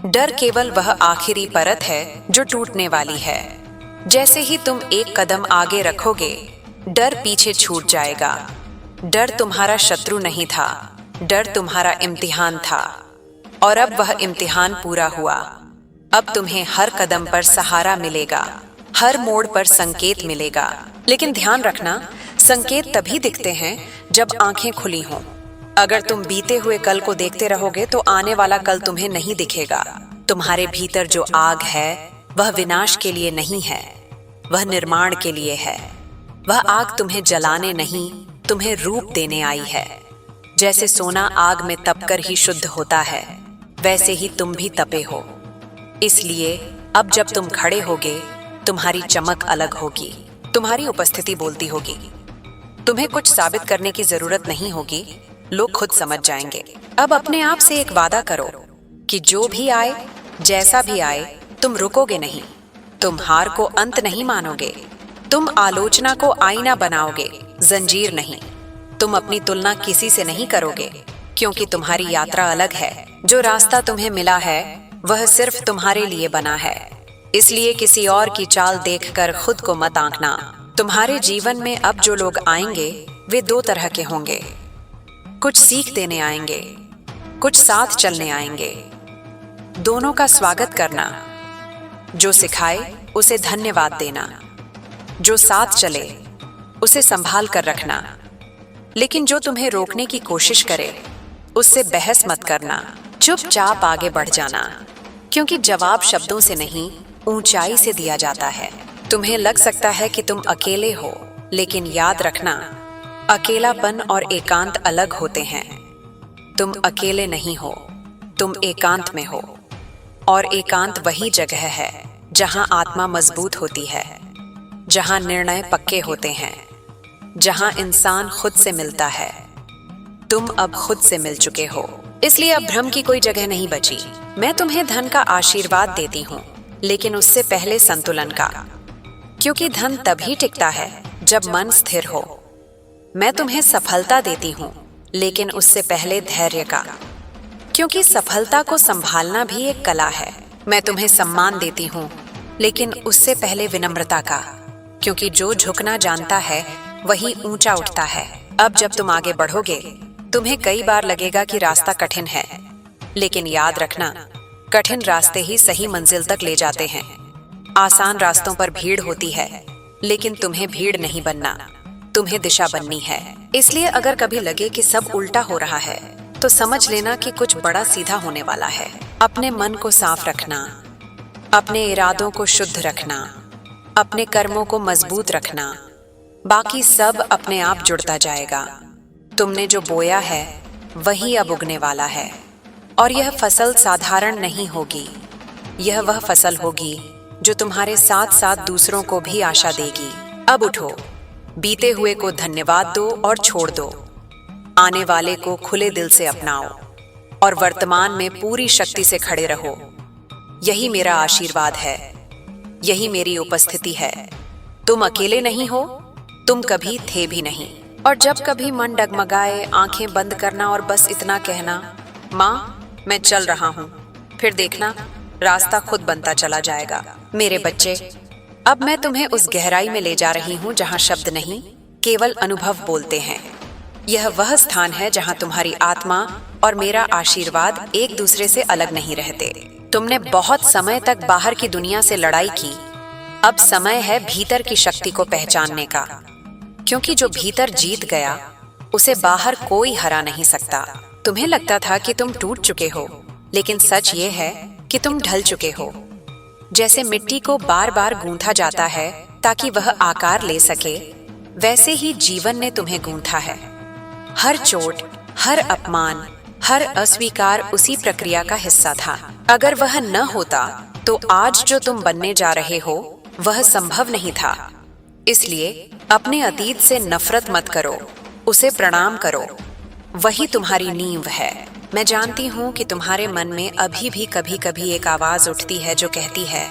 डर केवल वह आखिरी परत है जो टूटने वाली है। जैसे ही तुम एक कदम आगे रखोगे डर पीछे छूट जाएगा। डर तुम्हारा शत्रु नहीं था, डर तुम्हारा इम्तिहान था। और अब वह इम्तिहान पूरा हुआ। अब तुम्हें हर कदम पर सहारा मिलेगा, हर मोड़ पर संकेत मिलेगा। लेकिन ध्यान रखना, संकेत तभी दिखते हैं जब आंखें खुली हों। अगर तुम बीते हुए कल को देखते रहोगे तो आने वाला कल तुम्हें नहीं दिखेगा। तुम्हारे भीतर जो आग है वह विनाश के लिए नहीं है, वह निर्माण के लिए है। वह आग तुम्हें जलाने नहीं, तुम्हें रूप देने आई है। जैसे सोना आग में तपकर ही शुद्ध होता है, वैसे ही तुम भी तपे हो। इसलिए अब जब तुम खड़े होगे, तुम्हारी चमक अलग होगी, तुम्हारी उपस्थिति बोलती होगी। तुम्हें कुछ साबित करने की जरूरत नहीं होगी, लोग खुद समझ जाएंगे। अब अपने आप से एक वादा करो कि जो भी आए, जैसा भी आए, तुम रुकोगे नहीं। तुम हार को अंत नहीं मानोगे। तुम आलोचना को आईना बनाओगे, जंजीर नहीं। तुम अपनी तुलना किसी से नहीं करोगे, क्योंकि तुम्हारी यात्रा अलग है। जो रास्ता तुम्हें मिला है वह सिर्फ तुम्हारे लिए बना है। इसलिए किसी और की चाल देखकर खुद को मत आंकना। तुम्हारे जीवन में अब जो लोग आएंगे वे दो तरह के होंगे। कुछ सीख देने आएंगे, कुछ साथ चलने आएंगे। दोनों का स्वागत करना। जो सिखाए उसे धन्यवाद देना, जो साथ चले उसे संभाल कर रखना। लेकिन जो तुम्हें रोकने की कोशिश करे उससे बहस मत करना, चुपचाप आगे बढ़ जाना। क्योंकि जवाब शब्दों से नहीं, ऊंचाई से दिया जाता है। तुम्हें लग सकता है कि तुम अकेले हो, लेकिन याद रखना, अकेलापन और एकांत अलग होते हैं। तुम अकेले नहीं हो, तुम एकांत में हो। और एकांत वही जगह है जहां आत्मा मजबूत होती है, जहां निर्णय पक्के होते हैं, जहां इंसान खुद से मिलता है। तुम अब खुद से मिल चुके हो, इसलिए अब भ्रम की कोई जगह नहीं बची। मैं तुम्हें धन का आशीर्वाद देती हूँ, लेकिन उससे पहले संतुलन का, क्योंकि धन तभी टिकता है जब मन स्थिर हो। मैं तुम्हें सफलता देती हूँ, लेकिन उससे पहले धैर्य का, क्योंकि सफलता को संभालना भी एक कला है। मैं तुम्हें सम्मान देती हूँ, लेकिन उससे पहले विनम्रता का, क्योंकि जो झुकना जानता है वही ऊंचा उठता है। अब जब तुम आगे बढ़ोगे, तुम्हें कई बार लगेगा कि रास्ता कठिन है, लेकिन याद रखना, कठिन रास्ते ही सही मंजिल तक ले जाते हैं। आसान रास्तों पर भीड़ होती है, लेकिन तुम्हें भीड़ नहीं बनना, तुम्हें दिशा बननी है। इसलिए अगर कभी लगे कि सब उल्टा हो रहा है, तो समझ लेना कि कुछ बड़ा सीधा होने वाला है। अपने मन को साफ रखना, अपने इरादों को शुद्ध रखना, अपने कर्मों को मजबूत रखना, बाकी सब अपने आप जुड़ता जाएगा। तुमने जो बोया है वही अब उगने वाला है, और यह फसल साधारण नहीं होगी। यह वह फसल होगी जो तुम्हारे साथ साथ दूसरों को भी आशा देगी। अब उठो, बीते हुए को धन्यवाद दो और छोड़ दो। आने वाले को खुले दिल से अपनाओ और वर्तमान में पूरी शक्ति से खड़े रहो। यही मेरा आशीर्वाद है, यही मेरी उपस्थिति है। तुम अकेले नहीं हो, तुम कभी थे भी नहीं। और जब कभी मन डगमगाए, आंखें बंद करना और बस इतना कहना, माँ मैं चल रहा हूँ। फिर देखना रास्ता खुद बनता चला जाएगा। मेरे बच्चे, अब मैं तुम्हें उस गहराई में ले जा रही हूँ जहाँ शब्द नहीं, केवल अनुभव बोलते हैं। यह वह स्थान है जहाँ तुम्हारी आत्मा और मेरा आशीर्वाद एक दूसरे से अलग नहीं रहते। तुमने बहुत समय तक बाहर की दुनिया से लड़ाई की, अब समय है भीतर की शक्ति को पहचानने का, क्योंकि जो भीतर जीत गया उसे बाहर कोई हरा नहीं सकता। तुम्हें लगता था कि तुम टूट चुके हो, लेकिन सच ये है कि तुम ढल चुके हो। जैसे मिट्टी को बार बार गूंथा जाता है ताकि वह आकार ले सके, वैसे ही जीवन ने तुम्हें गूंथा है। हर चोट, हर अपमान, हर अस्वीकार उसी प्रक्रिया का हिस्सा था। अगर वह न होता तो आज जो तुम बनने जा रहे हो वह संभव नहीं था। इसलिए अपने अतीत से नफरत मत करो, उसे प्रणाम करो। वही तुम्हारी नींव है। मैं जानती हूँ कि तुम्हारे मन में अभी भी कभी कभी एक आवाज उठती है जो कहती है,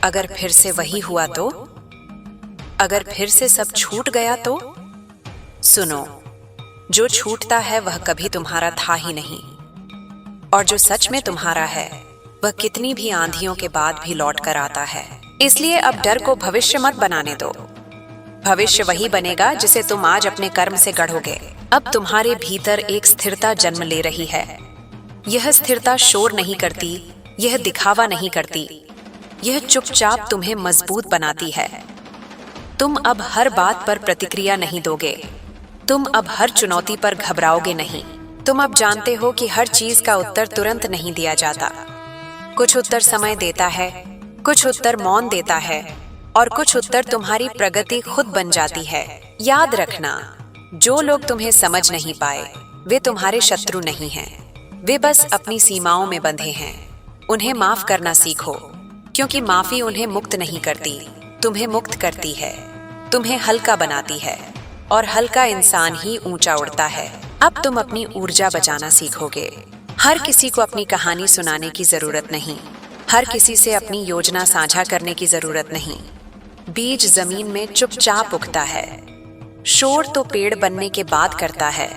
अगर फिर से वही हुआ तो, अगर फिर से सब छूट गया तो। सुनो, जो छूटता है वह कभी तुम्हारा था ही नहीं, और जो सच में तुम्हारा है वह कितनी भी आंधियों के बाद भी लौट कर आता है। इसलिए अब डर को भविष्य मत बनाने दो। भविष्य वही बनेगा जिसे तुम आज अपने कर्म से गढ़ोगे। अब तुम्हारे भीतर एक स्थिरता जन्म ले रही है। यह स्थिरता शोर नहीं करती, यह दिखावा नहीं करती, यह चुपचाप तुम्हें मजबूत बनाती है। तुम अब हर बात पर प्रतिक्रिया नहीं दोगे, तुम अब हर चुनौती पर घबराओगे नहीं। तुम अब जानते हो कि हर चीज का उत्तर तुरंत नहीं दिया जाता। कुछ उत्तर समय देता है, कुछ उत्तर मौन देता है, और कुछ उत्तर तुम्हारी प्रगति खुद बन जाती है। याद रखना, जो लोग तुम्हें समझ नहीं पाए वे तुम्हारे शत्रु नहीं हैं, वे बस अपनी सीमाओं में बंधे हैं। उन्हें माफ करना सीखो, क्योंकि माफी उन्हें मुक्त नहीं करती, तुम्हें मुक्त करती है, तुम्हें हल्का बनाती है, और हल्का इंसान ही ऊंचा उड़ता है। अब तुम अपनी ऊर्जा बचाना सीखोगे। हर किसी को अपनी कहानी सुनाने की जरूरत नहीं, हर किसी से अपनी योजना साझा करने की जरूरत नहीं। बीज जमीन में चुपचाप उगता है, शोर तो पेड़ बनने के बाद करता है।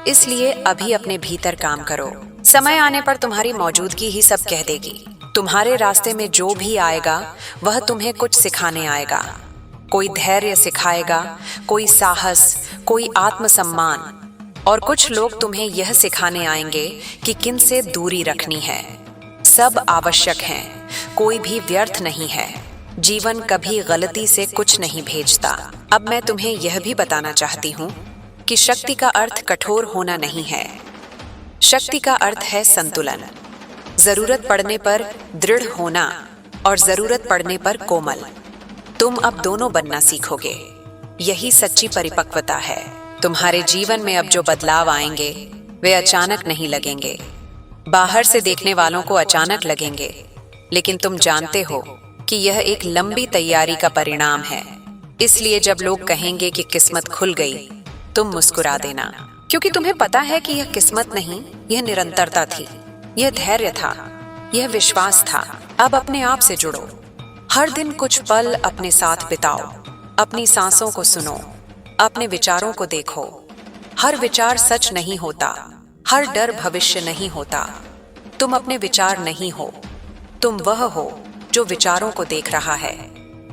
इसलिए अभी अपने भीतर काम करो, समय आने पर तुम्हारी मौजूदगी ही सब कह देगी। तुम्हारे रास्ते में जो भी आएगा वह तुम्हें कुछ सिखाने आएगा। कोई धैर्य सिखाएगा, कोई साहस, कोई आत्मसम्मान, और कुछ लोग तुम्हें यह सिखाने आएंगे कि किन से दूरी रखनी है। सब आवश्यक हैं, कोई भी व्यर्थ नहीं है। जीवन कभी गलती से कुछ नहीं भेजता। अब मैं तुम्हें यह भी बताना चाहती हूँ कि शक्ति का अर्थ कठोर होना नहीं है, शक्ति का अर्थ है संतुलन। जरूरत पड़ने पर दृढ़ होना और जरूरत पड़ने पर कोमल। तुम अब दोनों बनना सीखोगे, यही सच्ची परिपक्वता है। तुम्हारे जीवन में अब जो बदलाव आएंगे वे अचानक नहीं लगेंगे। बाहर से देखने वालों को अचानक लगेंगे, लेकिन तुम जानते हो कि यह एक लंबी तैयारी का परिणाम है। इसलिए जब लोग कहेंगे कि किस्मत खुल गई, तुम मुस्कुरा देना, क्योंकि तुम्हें पता है कि यह किस्मत नहीं, यह निरंतरता थी, यह धैर्य था, यह विश्वास था। अब अपने आप से जुड़ो, हर दिन कुछ पल अपने साथ बिताओ, अपनी सांसों को सुनो, अपने विचारों को देखो। हर विचार सच नहीं होता, हर डर भविष्य नहीं होता। तुम अपने विचार नहीं हो, तुम वह हो जो विचारों को देख रहा है।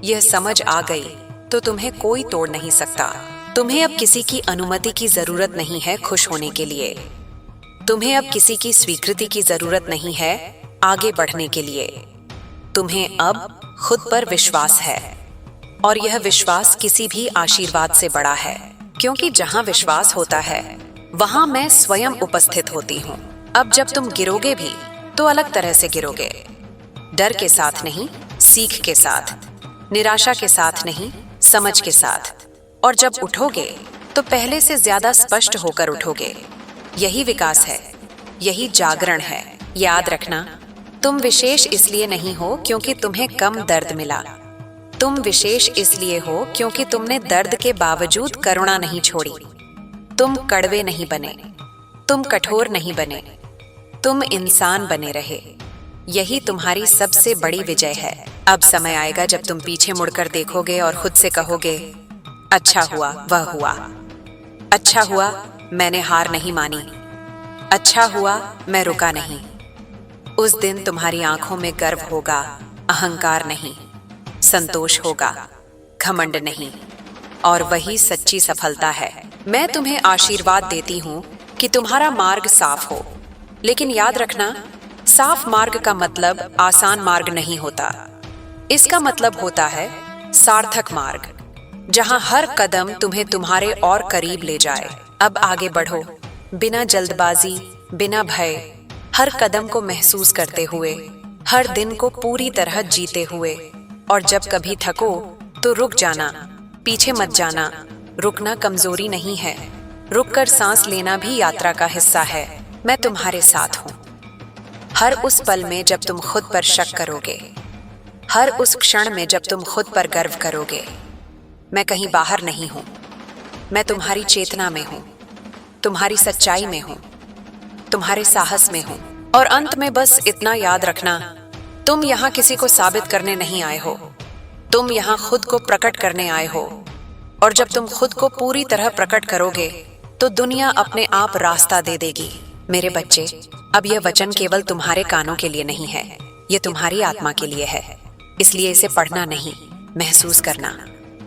यह समझ आ गई तो तुम्हें कोई तोड़ नहीं सकता। तुम्हें अब किसी की अनुमति की जरूरत नहीं है खुश होने के लिए। तुम्हें अब किसी की स्वीकृति की जरूरत नहीं है आगे बढ़ने के लिए। तुम्हें अब खुद पर विश्वास है, और यह विश्वास किसी भी आशीर्वाद से बड़ा है, क्योंकि जहां विश्वास होता है वहां मैं स्वयं उपस्थित होती हूँ। अब जब तुम गिरोगे भी तो अलग तरह से गिरोगे, डर के साथ नहीं, सीख के साथ, निराशा के साथ नहीं, समझ के साथ। और जब उठोगे तो पहले से ज्यादा स्पष्ट होकर उठोगे। यही विकास है, यही जागरण है। याद रखना, तुम विशेष इसलिए नहीं हो क्योंकि तुम्हें कम दर्द मिला। तुम विशेष इसलिए हो क्योंकि तुमने दर्द के बावजूद करुणा नहीं छोड़ी। तुम कड़वे नहीं बने, तुम कठोर नहीं बने, तुम इंसान बने रहे। यही तुम्हारी सबसे बड़ी विजय है। अब समय आएगा जब तुम पीछे मुड़कर देखोगे और खुद से कहोगे, अच्छा हुआ वह हुआ, अच्छा हुआ मैंने हार नहीं मानी, अच्छा हुआ मैं रुका नहीं। उस दिन तुम्हारी आंखों में गर्व होगा, अहंकार नहीं, संतोष होगा, घमंड नहीं, और वही सच्ची सफलता है। मैं तुम्हें आशीर्वाद देती हूँ कि तुम्हारा मार्ग साफ हो, लेकिन याद रखना, साफ मार्ग का मतलब आसान मार्ग नहीं होता। इसका मतलब होता है सार्थक मार्ग, जहां हर कदम तुम्हें तुम्हारे और करीब ले जाए। अब आगे बढ़ो, बिना जल्दबाजी, बिना भय, हर कदम को महसूस करते हुए, हर दिन को पूरी तरह जीते हुए। और जब कभी थको तो रुक जाना, पीछे मत जाना। रुकना कमजोरी नहीं है, रुककर सांस लेना भी यात्रा का हिस्सा है। मैं तुम्हारे साथ हूँ। हर उस पल में जब तुम खुद पर शक करोगे, हर उस क्षण में जब तुम खुद पर गर्व करोगे, मैं कहीं बाहर नहीं हूं, मैं तुम्हारी चेतना में हूं, तुम्हारी सच्चाई में हूं, तुम्हारे साहस में हूं। और अंत में बस इतना याद रखना, तुम यहां किसी को साबित करने नहीं आए हो, तुम यहां खुद को प्रकट करने आए हो। और जब तुम खुद को पूरी तरह प्रकट करोगे तो दुनिया अपने आप रास्ता दे देगी। मेरे बच्चे, अब यह वचन केवल तुम्हारे कानों के लिए नहीं है, यह तुम्हारी आत्मा के लिए है। इसलिए इसे पढ़ना नहीं, महसूस करना,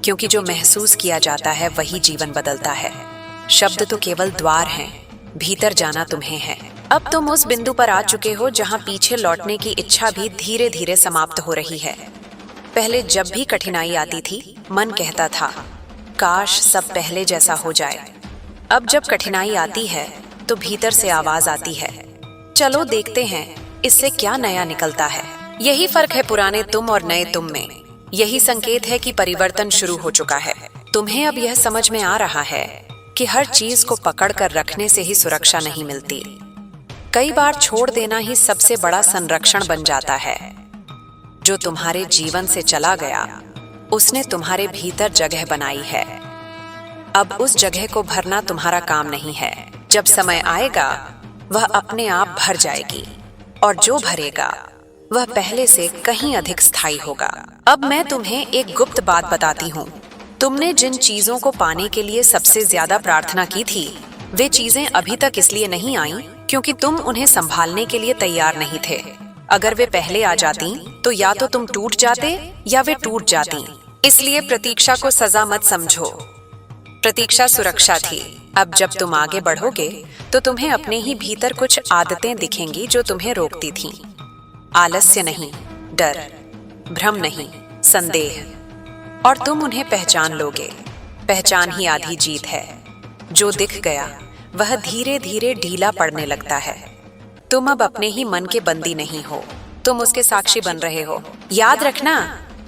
क्योंकि जो महसूस किया जाता है वही जीवन बदलता है। शब्द तो केवल द्वार हैं, भीतर जाना तुम्हें है। अब तुम उस बिंदु पर आ चुके हो जहां पीछे लौटने की इच्छा भी धीरे धीरे समाप्त हो रही है। पहले जब भी कठिनाई आती थी, मन कहता था, काश सब पहले जैसा हो जाए। अब जब कठिनाई आती है तो भीतर से आवाज आती है, चलो देखते हैं इससे क्या नया निकलता है। यही फर्क है पुराने तुम और नए तुम में। यही संकेत है कि परिवर्तन शुरू हो चुका है। तुम्हें अब यह समझ में आ रहा है कि हर चीज को पकड़ कर रखने से ही सुरक्षा नहीं मिलती। कई बार छोड़ देना ही सबसे बड़ा संरक्षण बन जाता है। जो तुम्हारे जीवन से चला गया, उसने तुम्हारे भीतर जगह बनाई है। अब उस जगह को भरना तुम्हारा काम नहीं है। जब समय आएगा, वह अपने आप भर जाएगी, और जो भरेगा वह पहले से कहीं अधिक स्थायी होगा। अब मैं तुम्हें एक गुप्त बात बताती हूँ। तुमने जिन चीजों को पाने के लिए सबसे ज्यादा प्रार्थना की थी, वे चीजें अभी तक इसलिए नहीं आईं क्योंकि तुम उन्हें संभालने के लिए तैयार नहीं थे। अगर वे पहले आ जाती तो या तो तुम टूट जाते या वे टूट जाती। इसलिए प्रतीक्षा को सजा मत समझो। प्रतीक्षा सुरक्षा थी। अब जब तुम आगे बढ़ोगे तो तुम्हें अपने ही भीतर कुछ आदतें दिखेंगी जो तुम्हें रोकती थीं। आलस्य नहीं, डर, भ्रम नहीं, संदेह, और तुम उन्हें पहचान लोगे। पहचान ही आधी जीत है। जो दिख गया वह धीरे धीरे ढीला पड़ने लगता है। तुम अब अपने ही मन के बंदी नहीं हो, तुम उसके साक्षी बन रहे हो। याद रखना,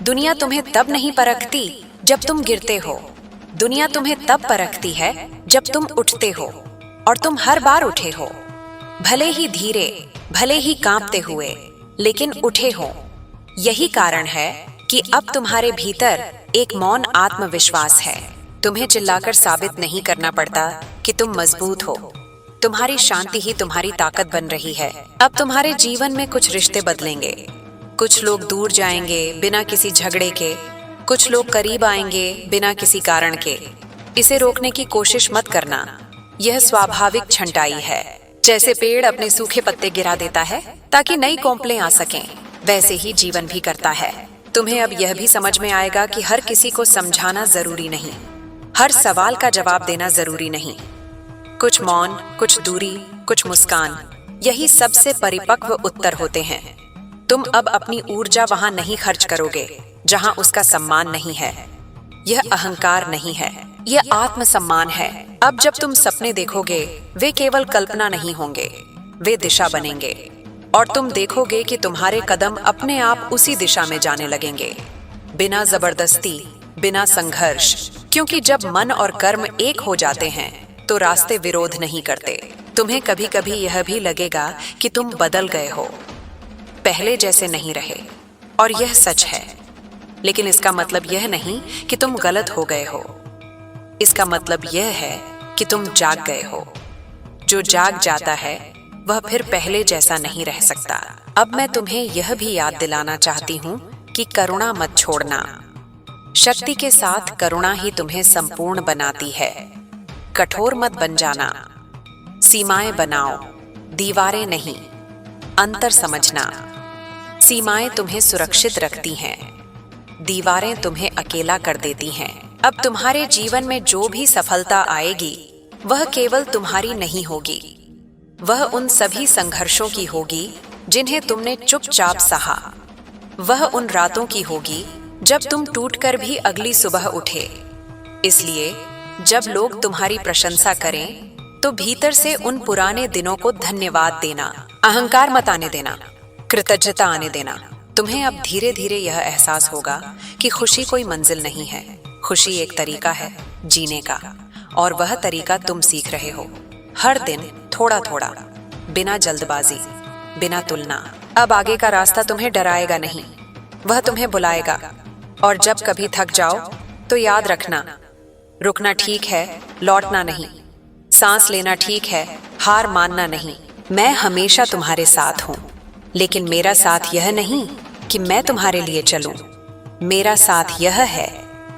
दुनिया तुम्हें तब नहीं परखती जब तुम गिरते हो। दुनिया तुम्हें तब परखती है जब तुम उठते हो, और तुम हर बार उठे हो। भले ही धीरे, भले ही कांपते हुए, लेकिन उठे हो। यही कारण है कि अब तुम्हारे भीतर एक मौन आत्मविश्वास है। तुम्हें चिल्लाकर साबित नहीं करना पड़ता कि तुम मजबूत हो। तुम्हारी शांति ही तुम्हारी ताकत बन रही है। अब तुम्हारे जीवन में कुछ रिश्ते बदलेंगे। कुछ लोग दूर जाएंगे बिना किसी झगड़े के, कुछ लोग करीब आएंगे बिना किसी कारण के। इसे रोकने की कोशिश मत करना। यह स्वाभाविक छंटाई है। जैसे पेड़ अपने सूखे पत्ते गिरा देता है ताकि नई कोंपलें आ सकें, वैसे ही जीवन भी करता है। तुम्हें अब यह भी समझ में आएगा कि हर किसी को समझाना जरूरी नहीं, हर सवाल का जवाब देना जरूरी नहीं। कुछ मौन, कुछ दूरी, कुछ मुस्कान, यही सबसे परिपक्व उत्तर होते हैं। तुम अब अपनी ऊर्जा वहां नहीं खर्च करोगे जहां उसका सम्मान नहीं है। यह अहंकार नहीं है, यह आत्मसम्मान है। अब जब तुम सपने देखोगे, वे केवल कल्पना नहीं होंगे, वे दिशा बनेंगे, और तुम देखोगे कि तुम्हारे कदम अपने आप उसी दिशा में जाने लगेंगे, बिना जबरदस्ती, बिना संघर्ष। क्योंकि जब मन और कर्म एक हो जाते हैं तो रास्ते विरोध नहीं करते। तुम्हें कभी कभी यह भी लगेगा कि तुम बदल गए हो, पहले जैसे नहीं रहे, और यह सच है। लेकिन इसका मतलब यह नहीं कि तुम गलत हो गए हो। इसका मतलब यह है कि तुम जाग गए हो। जो जाग जाता है वह फिर पहले जैसा नहीं रह सकता। अब मैं तुम्हें यह भी याद दिलाना चाहती हूँ कि करुणा मत छोड़ना। शक्ति के साथ करुणा ही तुम्हें संपूर्ण बनाती है। कठोर मत बन जाना। सीमाएं बनाओ, दीवारें नहीं। अंतर समझना। सीमाएं तुम्हें सुरक्षित रखती हैं, दीवारें तुम्हें अकेला कर देती हैं। अब तुम्हारे जीवन में जो भी सफलता आएगी वह केवल तुम्हारी नहीं होगी, वह उन सभी संघर्षों की होगी जिन्हें तुमने चुपचाप सहा। वह उन रातों की होगी जब तुम टूटकर भी अगली सुबह उठे। इसलिए जब लोग तुम्हारी प्रशंसा करें तो भीतर से उन पुराने दिनों को धन्यवाद देना। अहंकार मत आने देना, कृतज्ञता आने देना। तुम्हें अब धीरे धीरे यह एहसास होगा कि खुशी कोई मंजिल नहीं है, खुशी एक तरीका है जीने का, और वह तरीका तुम सीख रहे हो। हर दिन थोड़ा थोड़ा, बिना जल्दबाजी, बिना तुलना। अब आगे का रास्ता तुम्हें डराएगा नहीं, वह तुम्हें बुलाएगा। और जब कभी थक जाओ तो याद रखना, रुकना ठीक है, लौटना नहीं। सांस लेना ठीक है, हार मानना नहीं। मैं हमेशा तुम्हारे साथ हूँ, लेकिन मेरा साथ यह नहीं कि मैं तुम्हारे लिए चलूं। मेरा साथ यह है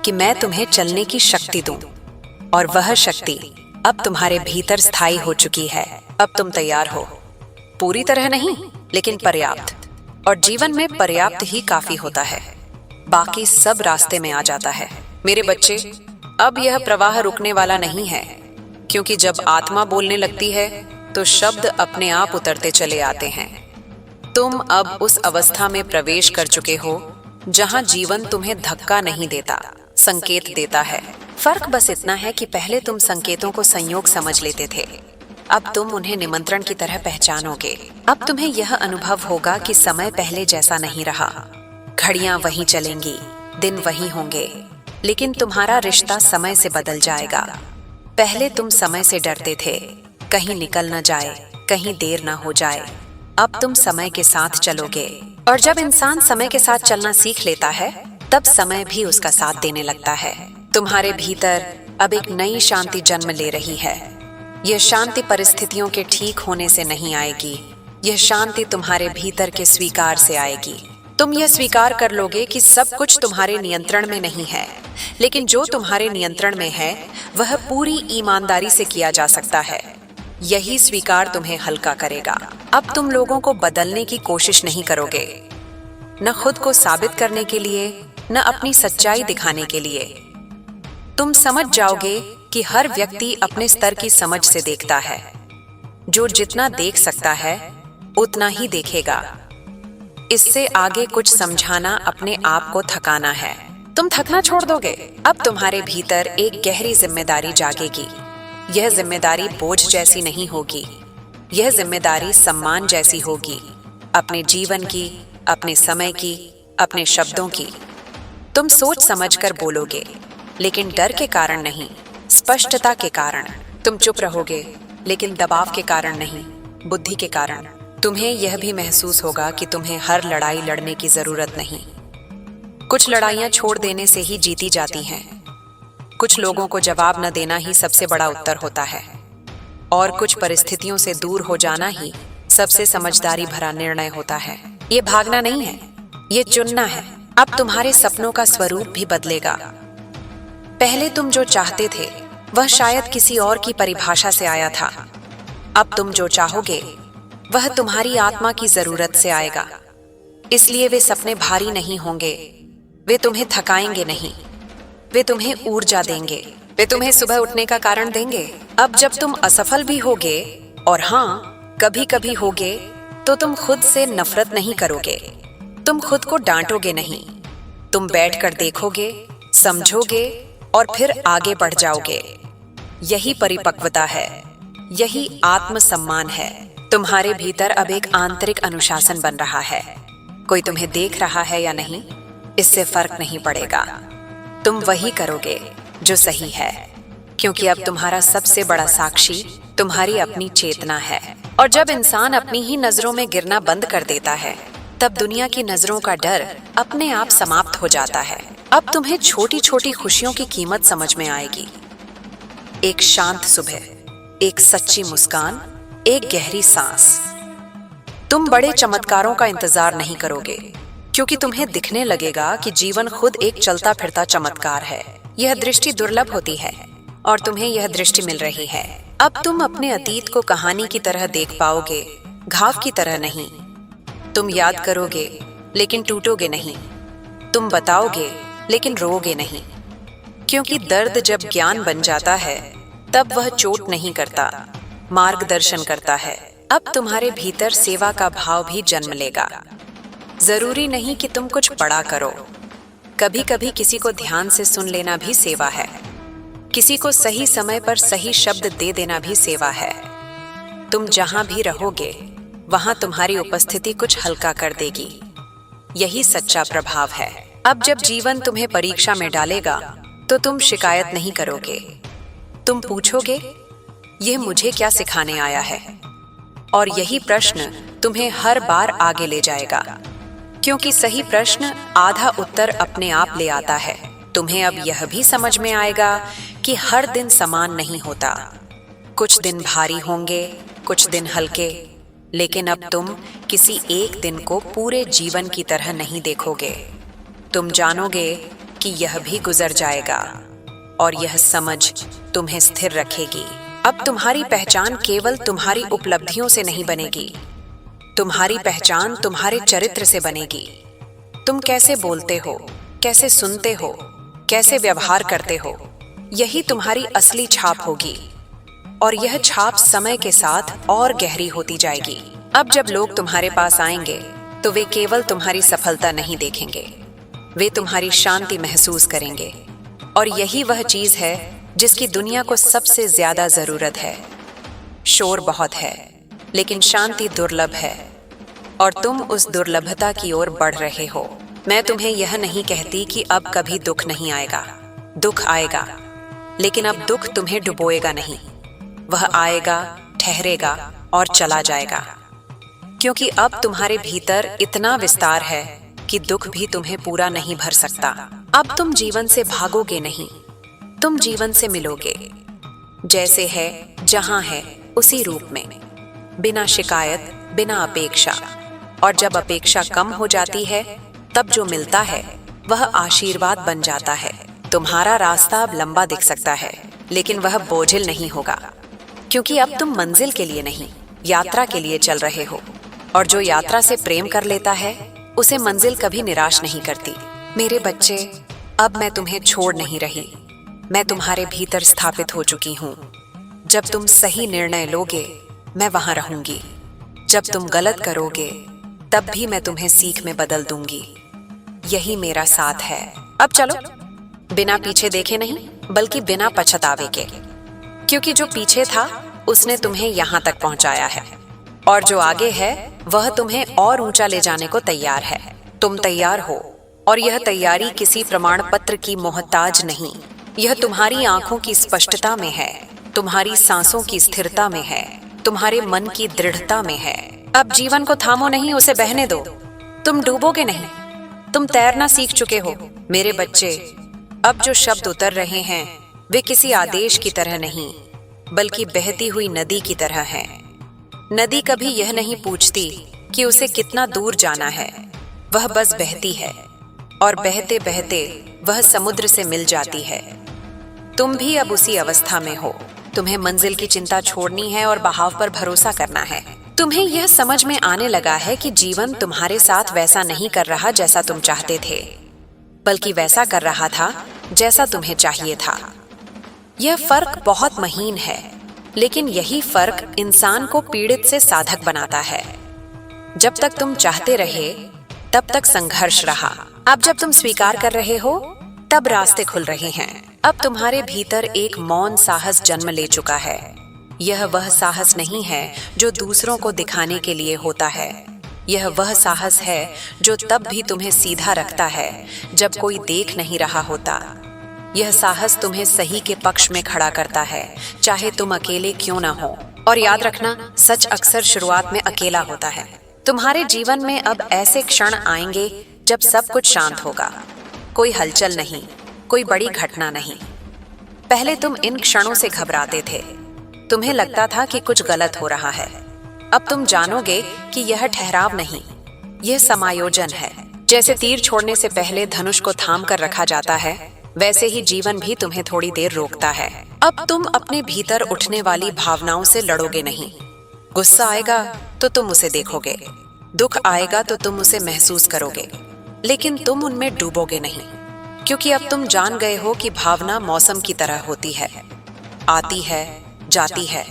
कि मैं तुम्हें चलने की शक्ति दूं, और वह शक्ति अब तुम्हारे भीतर स्थायी हो चुकी है। अब तुम तैयार हो, पूरी तरह नहीं लेकिन पर्याप्त, और जीवन में पर्याप्त ही काफी होता है, बाकी सब रास्ते में आ जाता है। मेरे बच्चे, अब यह प्रवाह रुकने वाला नहीं है, क्योंकि जब आत्मा बोलने लगती है तो शब्द अपने आप उतरते चले आते हैं। तुम अब उस अवस्था में प्रवेश कर चुके हो जहां जीवन तुम्हें धक्का नहीं देता, संकेत देता है। फर्क बस इतना है कि पहले तुम संकेतों को संयोग समझ लेते थे, अब तुम उन्हें निमंत्रण की तरह पहचानोगे। अब तुम्हें यह अनुभव होगा कि समय पहले जैसा नहीं रहा, घड़ियां वहीं चलेंगी, दिन वही होंगे, लेकिन तुम्हारा रिश्ता समय से बदल जाएगा। पहले तुम समय से डरते थे, कहीं निकल न जाए, कहीं देर न हो जाए। अब तुम समय के साथ चलोगे, और जब इंसान समय के साथ चलना सीख लेता है, तब समय भी उसका साथ देने लगता है। तुम्हारे भीतर अब एक नई शांति जन्म ले रही है। यह शांति परिस्थितियों के ठीक होने से नहीं आएगी, यह शांति तुम्हारे भीतर के स्वीकार से आएगी। तुम यह स्वीकार कर लोगे कि सब कुछ तुम्हारे नियंत्रण में नहीं है, लेकिन जो तुम्हारे नियंत्रण में है वह पूरी ईमानदारी से किया जा सकता है। यही स्वीकार तुम्हें हल्का करेगा। अब तुम लोगों को बदलने की कोशिश नहीं करोगे, न खुद को साबित करने के लिए, न अपनी सच्चाई दिखाने के लिए। तुम समझ जाओगे कि हर व्यक्ति अपने स्तर की समझ से देखता है। जो जितना देख सकता है उतना ही देखेगा। इससे आगे कुछ समझाना अपने आप को थकाना है। तुम थकना छोड़ दोगे। अब तुम्हारे भीतर एक गहरी जिम्मेदारी जागेगी। यह जिम्मेदारी बोझ जैसी नहीं होगी, यह जिम्मेदारी सम्मान जैसी होगी। अपने जीवन की, अपने समय की, अपने शब्दों की। तुम सोच समझकर बोलोगे, लेकिन डर के कारण नहीं, स्पष्टता के कारण। तुम चुप रहोगे, लेकिन दबाव के कारण नहीं, बुद्धि के कारण। तुम्हें यह भी महसूस होगा कि तुम्हें हर लड़ाई लड़ने की जरूरत नहीं। कुछ लड़ाइयां छोड़ देने से ही जीती जाती हैं। कुछ लोगों को जवाब न देना ही सबसे बड़ा उत्तर होता है, और कुछ परिस्थितियों से दूर हो जाना ही सबसे समझदारी भरा निर्णय होता है। ये भागना नहीं है, ये चुनना है। अब तुम्हारे सपनों का स्वरूप भी बदलेगा। पहले तुम जो चाहते थे वह शायद किसी और की परिभाषा से आया था। अब तुम जो चाहोगे वह तुम्हारी आत्मा की जरूरत से आएगा। इसलिए वे सपने भारी नहीं होंगे, वे तुम्हें थकाएंगे नहीं, वे तुम्हें ऊर्जा देंगे, वे तुम्हें सुबह उठने का कारण देंगे। अब जब तुम असफल भी होगे, और हाँ कभी कभी होगे, तो तुम खुद से नफरत नहीं करोगे, तुम खुद को डांटोगे नहीं। तुम बैठकर देखोगे, समझोगे और फिर आगे बढ़ जाओगे। यही परिपक्वता है, यही आत्मसम्मान है। तुम्हारे भीतर अब एक आंतरिक अनुशासन बन रहा है। कोई तुम्हें देख रहा है या नहीं, इससे फर्क नहीं पड़ेगा। तुम वही करोगे जो सही है, क्योंकि अब तुम्हारा सबसे बड़ा साक्षी तुम्हारी अपनी चेतना है। और जब इंसान अपनी ही नजरों में गिरना बंद कर देता है, तब दुनिया की नजरों का डर अपने आप समाप्त हो जाता है। अब तुम्हें छोटी छोटी खुशियों की कीमत समझ में आएगी। एक शांत सुबह, एक सच्ची मुस्कान, एक गहरी सांस। तुम बड़े चमत्कारों का इंतजार नहीं करोगे, क्योंकि तुम्हें दिखने लगेगा कि जीवन खुद एक चलता फिरता चमत्कार है। यह दृष्टि दुर्लभ होती है, और तुम्हें यह दृष्टि मिल रही है। अब तुम अपने अतीत को कहानी की तरह देख पाओगे, घाव की तरह नहीं। तुम याद करोगे लेकिन टूटोगे नहीं। तुम बताओगे लेकिन रोओगे नहीं, क्योंकि दर्द जब ज्ञान बन जाता है तब वह चोट नहीं करता, मार्गदर्शन करता है। अब तुम्हारे भीतर सेवा का भाव भी जन्म लेगा। जरूरी नहीं कि तुम कुछ बड़ा करो, कभी कभी किसी को ध्यान से सुन लेना भी सेवा है। किसी को सही समय पर सही शब्द दे देना भी सेवा है। तुम जहां भी रहोगे वहां तुम्हारी उपस्थिति कुछ हल्का कर देगी। यही सच्चा प्रभाव है। अब जब जीवन तुम्हें परीक्षा में डालेगा, तो तुम शिकायत नहीं करोगे। तुम पूछोगे, यह मुझे क्या सिखाने आया है? और यही प्रश्न तुम्हें हर बार आगे ले जाएगा, क्योंकि सही प्रश्न आधा उत्तर अपने आप ले आता है। तुम्हें अब यह भी समझ में आएगा कि हर दिन समान नहीं होता। कुछ दिन भारी होंगे, कुछ दिन हल्के, लेकिन अब तुम किसी एक दिन को पूरे जीवन की तरह नहीं देखोगे। तुम जानोगे कि यह भी गुजर जाएगा, और यह समझ तुम्हें स्थिर रखेगी। अब तुम्हारी पहचान केवल तुम्हारी उपलब्धियों से नहीं बनेगी, तुम्हारी पहचान तुम्हारे चरित्र से बनेगी। तुम कैसे बोलते हो, कैसे सुनते हो, कैसे व्यवहार करते हो, यही तुम्हारी असली छाप होगी, और यह छाप समय के साथ और गहरी होती जाएगी। अब जब लोग तुम्हारे पास आएंगे, तो वे केवल तुम्हारी सफलता नहीं देखेंगे, वे तुम्हारी शांति महसूस करेंगे। और यही वह चीज है जिसकी दुनिया को सबसे ज्यादा जरूरत है। शोर बहुत है, लेकिन शांति दुर्लभ है, और तुम उस दुर्लभता की ओर बढ़ रहे हो। मैं तुम्हें यह नहीं कहती कि अब कभी दुख नहीं आएगा। दुख आएगा, लेकिन अब दुख तुम्हें डुबोएगा नहीं। वह आएगा, ठहरेगा और चला जाएगा, क्योंकि अब तुम्हारे भीतर इतना विस्तार है कि दुख भी तुम्हें पूरा नहीं भर सकता। अब तुम जीवन से भागोगे नहीं, तुम जीवन से मिलोगे, जैसे है, जहां है, उसी रूप में, बिना शिकायत, बिना अपेक्षा। और जब अपेक्षा कम हो जाती है, तब जो मिलता है वह आशीर्वाद बन जाता है। तुम्हारा रास्ता अब लंबा दिख सकता है, लेकिन वह बोझिल नहीं होगा, क्योंकि अब तुम मंजिल के लिए नहीं, यात्रा के लिए चल रहे हो। और जो यात्रा से प्रेम कर लेता है, उसे मंजिल कभी निराश नहीं करती। मेरे बच्चे, अब मैं तुम्हें छोड़ नहीं रही। मैं तुम्हारे भीतर स्थापित हो चुकी हूँ। जब तुम सही निर्णय लोगे, मैं वहां रहूंगी। जब तुम गलत करोगे, तब भी मैं तुम्हें सीख में बदल दूंगी। यही मेरा साथ है। अब चलो, बिना पीछे देखे नहीं, बल्कि बिना पछतावे के, क्योंकि जो पीछे था उसने तुम्हें यहाँ तक पहुँचाया है, और जो आगे है वह तुम्हें और ऊंचा ले जाने को तैयार है। तुम तैयार हो, और यह तैयारी किसी प्रमाण पत्र की मोहताज नहीं। यह तुम्हारी आंखों की स्पष्टता में है, तुम्हारी सांसों की स्थिरता में है, तुम्हारे मन की दृढ़ता में है। अब जीवन को थामो नहीं, उसे बहने दो। तुम डूबोगे नहीं, तुम तैरना सीख चुके हो। मेरे बच्चे, अब जो शब्द उतर रहे हैं वे किसी आदेश की तरह नहीं, बल्कि बहती हुई नदी की तरह हैं। नदी कभी यह नहीं पूछती कि उसे कितना दूर जाना है, वह बस बहती है, और बहते बहते वह समुद्र से मिल जाती है। तुम भी अब उसी अवस्था में हो। तुम्हें मंजिल की चिंता छोड़नी है और बहाव पर भरोसा करना है। तुम्हें यह समझ में आने लगा है कि जीवन तुम्हारे साथ वैसा नहीं कर रहा जैसा तुम चाहते थे, बल्कि वैसा कर रहा था जैसा तुम्हें चाहिए था। यह फर्क बहुत महीन है, लेकिन यही फर्क इंसान को पीड़ित से साधक बनाता है। जब तक तुम चाहते रहे, तब तक संघर्ष रहा। अब जब तुम स्वीकार कर रहे हो, तब रास्ते खुल रहे हैं। अब तुम्हारे भीतर एक मौन साहस जन्म ले चुका है। यह वह साहस नहीं है जो दूसरों को दिखाने के लिए होता है। यह वह साहस है जो तब भी तुम्हें सीधा रखता है जब कोई देख नहीं रहा होता। यह साहस तुम्हें सही के पक्ष में खड़ा करता है, चाहे तुम अकेले क्यों ना हो। और याद रखना, सच अक्सर शुरुआत में अकेला होता है। तुम्हारे जीवन में अब ऐसे क्षण आएंगे जब सब कुछ शांत होगा, कोई हलचल नहीं, कोई बड़ी घटना नहीं। पहले तुम इन क्षणों से घबराते थे, तुम्हें लगता था कि कुछ गलत हो रहा है। अब तुम जानोगे कि यह ठहराव नहीं, यह समायोजन है। जैसे तीर छोड़ने से पहले धनुष को थाम कर रखा जाता है, वैसे ही जीवन भी तुम्हें थोड़ी देर रोकता है। अब तुम अपने भीतर उठने वाली भावनाओं से लड़ोगे नहीं। गुस्सा आएगा तो तुम उसे देखोगे, दुख आएगा तो तुम उसे महसूस करोगे, लेकिन तुम उनमें डूबोगे नहीं, क्योंकि अब तुम जान गए हो कि भावना मौसम की तरह होती है, आती है, जाती है।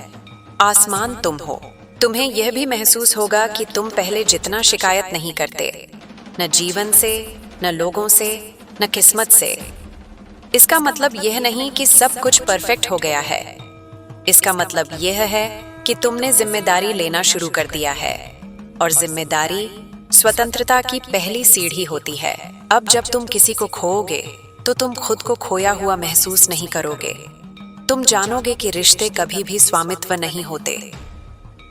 आसमान तुम हो। तुम्हें यह भी महसूस होगा कि तुम पहले जितना शिकायत नहीं करते, न जीवन से, न लोगों से, न किस्मत से। इसका मतलब यह नहीं कि सब कुछ परफेक्ट हो गया है। इसका मतलब यह है कि तुमने जिम्मेदारी लेना शुरू कर दिया है, और जिम्मेदारी स्वतंत्रता की पहली सीढ़ी होती है। अब जब तुम किसी को खोओगे, तो तुम खुद को खोया हुआ महसूस नहीं करोगे। तुम जानोगे कि रिश्ते कभी भी स्वामित्व नहीं होते,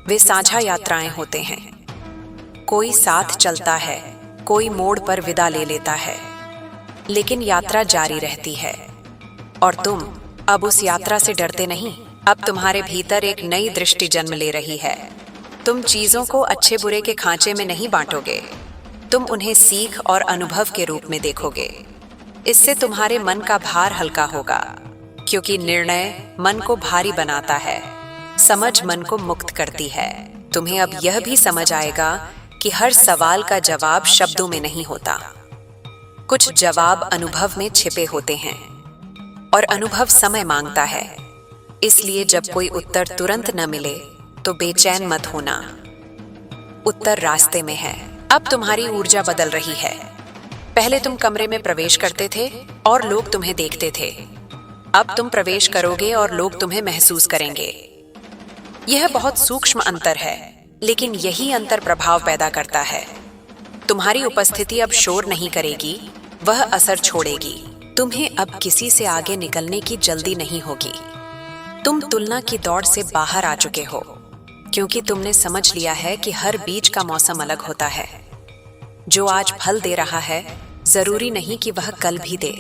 वे साझा यात्राएं होते हैं। कोई साथ चलता है, कोई मोड़ पर विदा ले लेता है, लेकिन यात्रा जारी रहती है। और तुम अब उस यात्रा से डरते नहीं। अब तुम्हारे भीतर एक नई दृष्टि जन्म ले रही है। तुम चीजों को अच्छे बुरे के खांचे में नहीं बांटोगे, तुम उन्हें सीख और अनुभव के रूप में देखोगे। इससे तुम्हारे मन का भार हल्का होगा, क्योंकि निर्णय मन को भारी बनाता है, समझ मन को मुक्त करती है। तुम्हें अब यह भी समझ आएगा कि हर सवाल का जवाब शब्दों में नहीं होता, कुछ जवाब अनुभव में छिपे होते हैं, और अनुभव समय मांगता है। इसलिए जब कोई उत्तर तुरंत न मिले तो बेचैन मत होना, उत्तर रास्ते में है। अब तुम्हारी ऊर्जा बदल रही है। पहले तुम कमरे में प्रवेश करते थे और लोग तुम्हें देखते थे। अब तुम प्रवेश करोगे और लोग तुम्हें महसूस करेंगे। यह बहुत सूक्ष्म अंतर है, लेकिन यही अंतर प्रभाव पैदा करता है। तुम्हारी उपस्थिति अब शोर नहीं करेगी, वह असर छोड़ेगी। तुम्हें अब किसी से आगे निकलने की जल्दी नहीं होगी। तुम तुलना की दौड़ से बाहर आ चुके हो, क्योंकि तुमने समझ लिया है कि हर बीज का मौसम अलग होता है। जो आज फल दे रहा है जरूरी नहीं कि वह कल भी दे,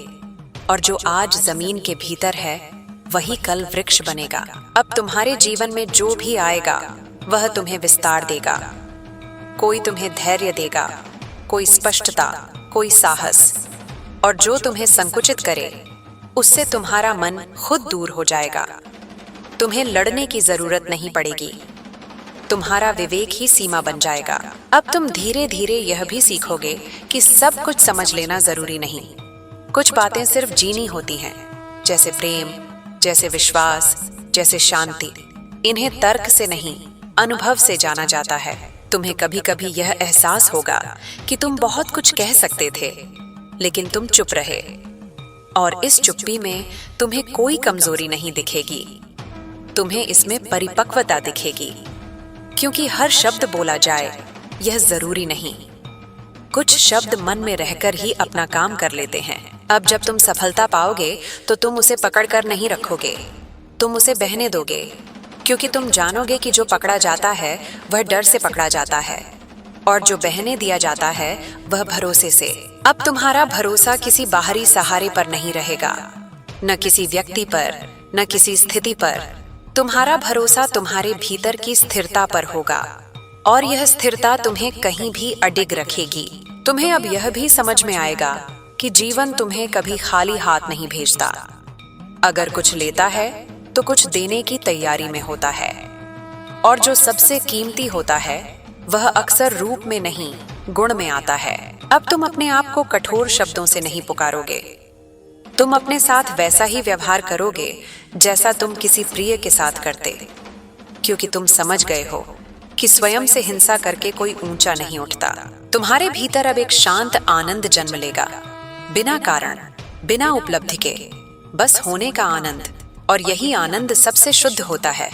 और जो आज जमीन के भीतर है वही कल वृक्ष बनेगा। अब तुम्हारे जीवन में जो भी आएगा वह तुम्हें विस्तार देगा। कोई तुम्हें धैर्य देगा, कोई स्पष्टता, कोई साहस, और जो तुम्हें संकुचित करे उससे तुम्हारा मन खुद दूर हो जाएगा। तुम्हें लड़ने की जरूरत नहीं पड़ेगी, तुम्हारा विवेक ही सीमा बन जाएगा। अब तुम धीरे धीरे यह भी सीखोगे कि सब कुछ समझ लेना जरूरी नहीं। कुछ बातें सिर्फ जीनी होती हैं, जैसे प्रेम, जैसे विश्वास, जैसे शांति। इन्हें तर्क से नहीं, अनुभव से जाना जाता है। तुम्हें कभी कभी यह एहसास होगा कि तुम बहुत कुछ कह सकते थे, लेकिन तुम चुप रहे, और इस चुप्पी में तुम्हें कोई कमजोरी नहीं दिखेगी। तुम्हें इसमें परिपक्वता दिखेगी, क्योंकि हर शब्द बोला जाए यह जरूरी नहीं। कुछ शब्द मन में रहकर ही अपना काम कर लेते हैं। अब जब तुम सफलता पाओगे तो तुम उसे पकड़कर नहीं रखोगे, तुम उसे बहने दोगे, क्योंकि तुम जानोगे कि जो पकड़ा जाता है वह डर से पकड़ा जाता है, और जो बहने दिया जाता है वह भरोसे से। अब तुम्हारा भरोसा किसी बाहरी सहारे पर नहीं रहेगा, न किसी व्यक्ति पर, न किसी स्थिति पर। तुम्हारा भरोसा तुम्हारे भीतर की स्थिरता पर होगा, और यह स्थिरता तुम्हें कहीं भी अडिग रखेगी। तुम्हें अब यह भी समझ में आएगा कि जीवन तुम्हें कभी खाली हाथ नहीं भेजता। अगर कुछ लेता है तो कुछ देने की तैयारी में होता है, और जो सबसे कीमती होता है वह अक्सर रूप में नहीं, गुण में आता है। अब तुम अपने आप को कठोर शब्दों से नहीं पुकारोगे, तुम अपने साथ वैसा ही व्यवहार करोगे जैसा तुम किसी प्रिय के साथ करते, क्योंकि तुम समझ गए हो कि स्वयं से हिंसा करके कोई ऊंचा नहीं उठता। तुम्हारे भीतर अब एक शांत आनंद जन्म लेगा, बिना कारण, बिना उपलब्धि के, बस होने का आनंद। और यही आनंद सबसे शुद्ध होता है,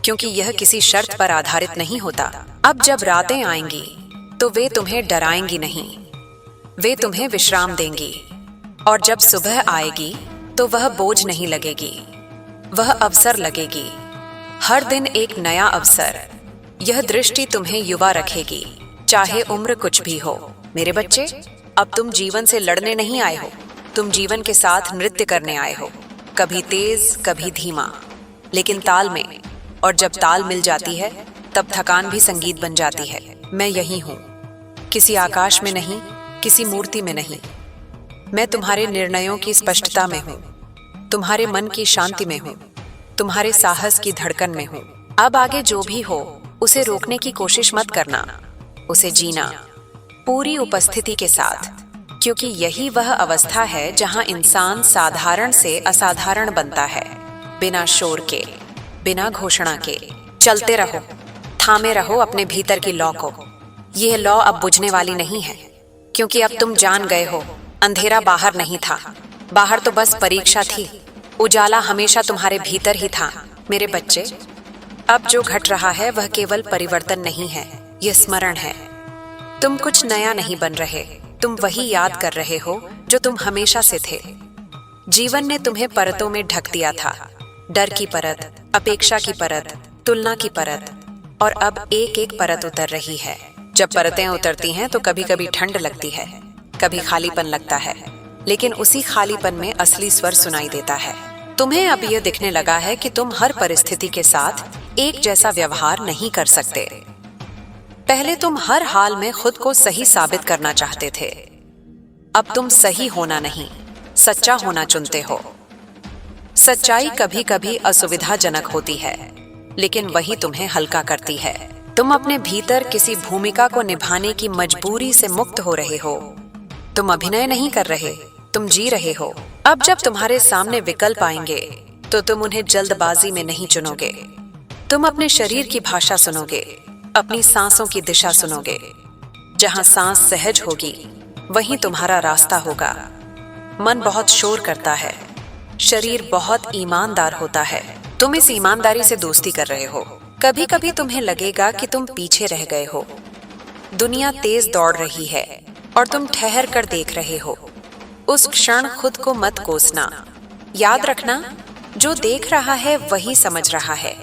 क्योंकि यह किसी शर्त पर आधारित नहीं होता। अब जब रातें आएंगी तो वे तुम्हें डराएंगी नहीं, वे तुम्हें विश्राम देंगी, और जब सुबह आएगी तो वह बोझ नहीं लगेगी, वह अवसर लगेगी। हर दिन एक नया अवसर। यह दृष्टि तुम्हें युवा रखेगी, चाहे उम्र कुछ भी हो। मेरे बच्चे, अब तुम जीवन से लड़ने नहीं आए हो, तुम जीवन के साथ नृत्य करने आए हो, कभी तेज, कभी धीमा, लेकिन ताल में। और जब ताल मिल जाती है तब थकान भी संगीत बन जाती है। मैं यही हूँ, किसी आकाश में नहीं, किसी मूर्ति में नहीं। मैं तुम्हारे निर्णयों की स्पष्टता में हूँ, तुम्हारे मन की शांति में हूँ, तुम्हारे साहस की धड़कन में हूँ। अब आगे जो भी हो उसे रोकने की कोशिश मत करना, उसे जीना पूरी उपस्थिति के साथ, क्योंकि यही वह अवस्था है जहां इंसान साधारण से असाधारण बनता है, बिना शोर के, बिना घोषणा के। चलते रहो, थामे रहो अपने भीतर की लौ को। यह लौ अब बुझने वाली नहीं है, क्योंकि अब तुम जान गए हो अंधेरा बाहर नहीं था, बाहर तो बस परीक्षा थी, उजाला हमेशा तुम्हारे भीतर ही था। मेरे बच्चे, अब जो घट रहा है वह केवल परिवर्तन नहीं है, यह स्मरण है। तुम कुछ नया नहीं बन रहे, तुम वही याद कर रहे हो जो तुम हमेशा से थे। जीवन ने तुम्हें परतों में ढक दिया था, डर की परत, अपेक्षा की परत, तुलना की परत, और अब एक एक परत उतर रही है। जब परतें उतरती हैं तो कभी कभी ठंड लगती है, कभी खालीपन लगता है, लेकिन उसी खालीपन में असली स्वर सुनाई देता है। तुम्हें अब यह दिखने लगा है कि तुम हर परिस्थिति के साथ एक जैसा व्यवहार नहीं कर सकते। पहले तुम हर हाल में खुद को सही साबित करना चाहते थे, अब तुम सही होना नहीं, सच्चा होना चुनते हो। सच्चाई कभी कभी असुविधाजनक होती है, लेकिन वही तुम्हें हल्का करती है। तुम अपने भीतर किसी भूमिका को निभाने की मजबूरी से मुक्त हो रहे हो। तुम अभिनय नहीं कर रहे, तुम जी रहे हो। अब जब तुम्हारे सामने विकल्प आएंगे तो तुम उन्हें जल्दबाजी में नहीं चुनोगे। तुम अपने शरीर की भाषा सुनोगे, अपनी सांसों की दिशा सुनोगे। जहां सांस सहज होगी वहीं तुम्हारा रास्ता होगा। मन बहुत शोर करता है, शरीर बहुत ईमानदार होता है। तुम इस ईमानदारी से दोस्ती कर रहे हो। कभी कभी तुम्हें लगेगा कि तुम पीछे रह गए हो, दुनिया तेज दौड़ रही है और तुम ठहर कर देख रहे हो। उस क्षण खुद को मत कोसना। याद रखना, जो देख रहा है वही समझ रहा है,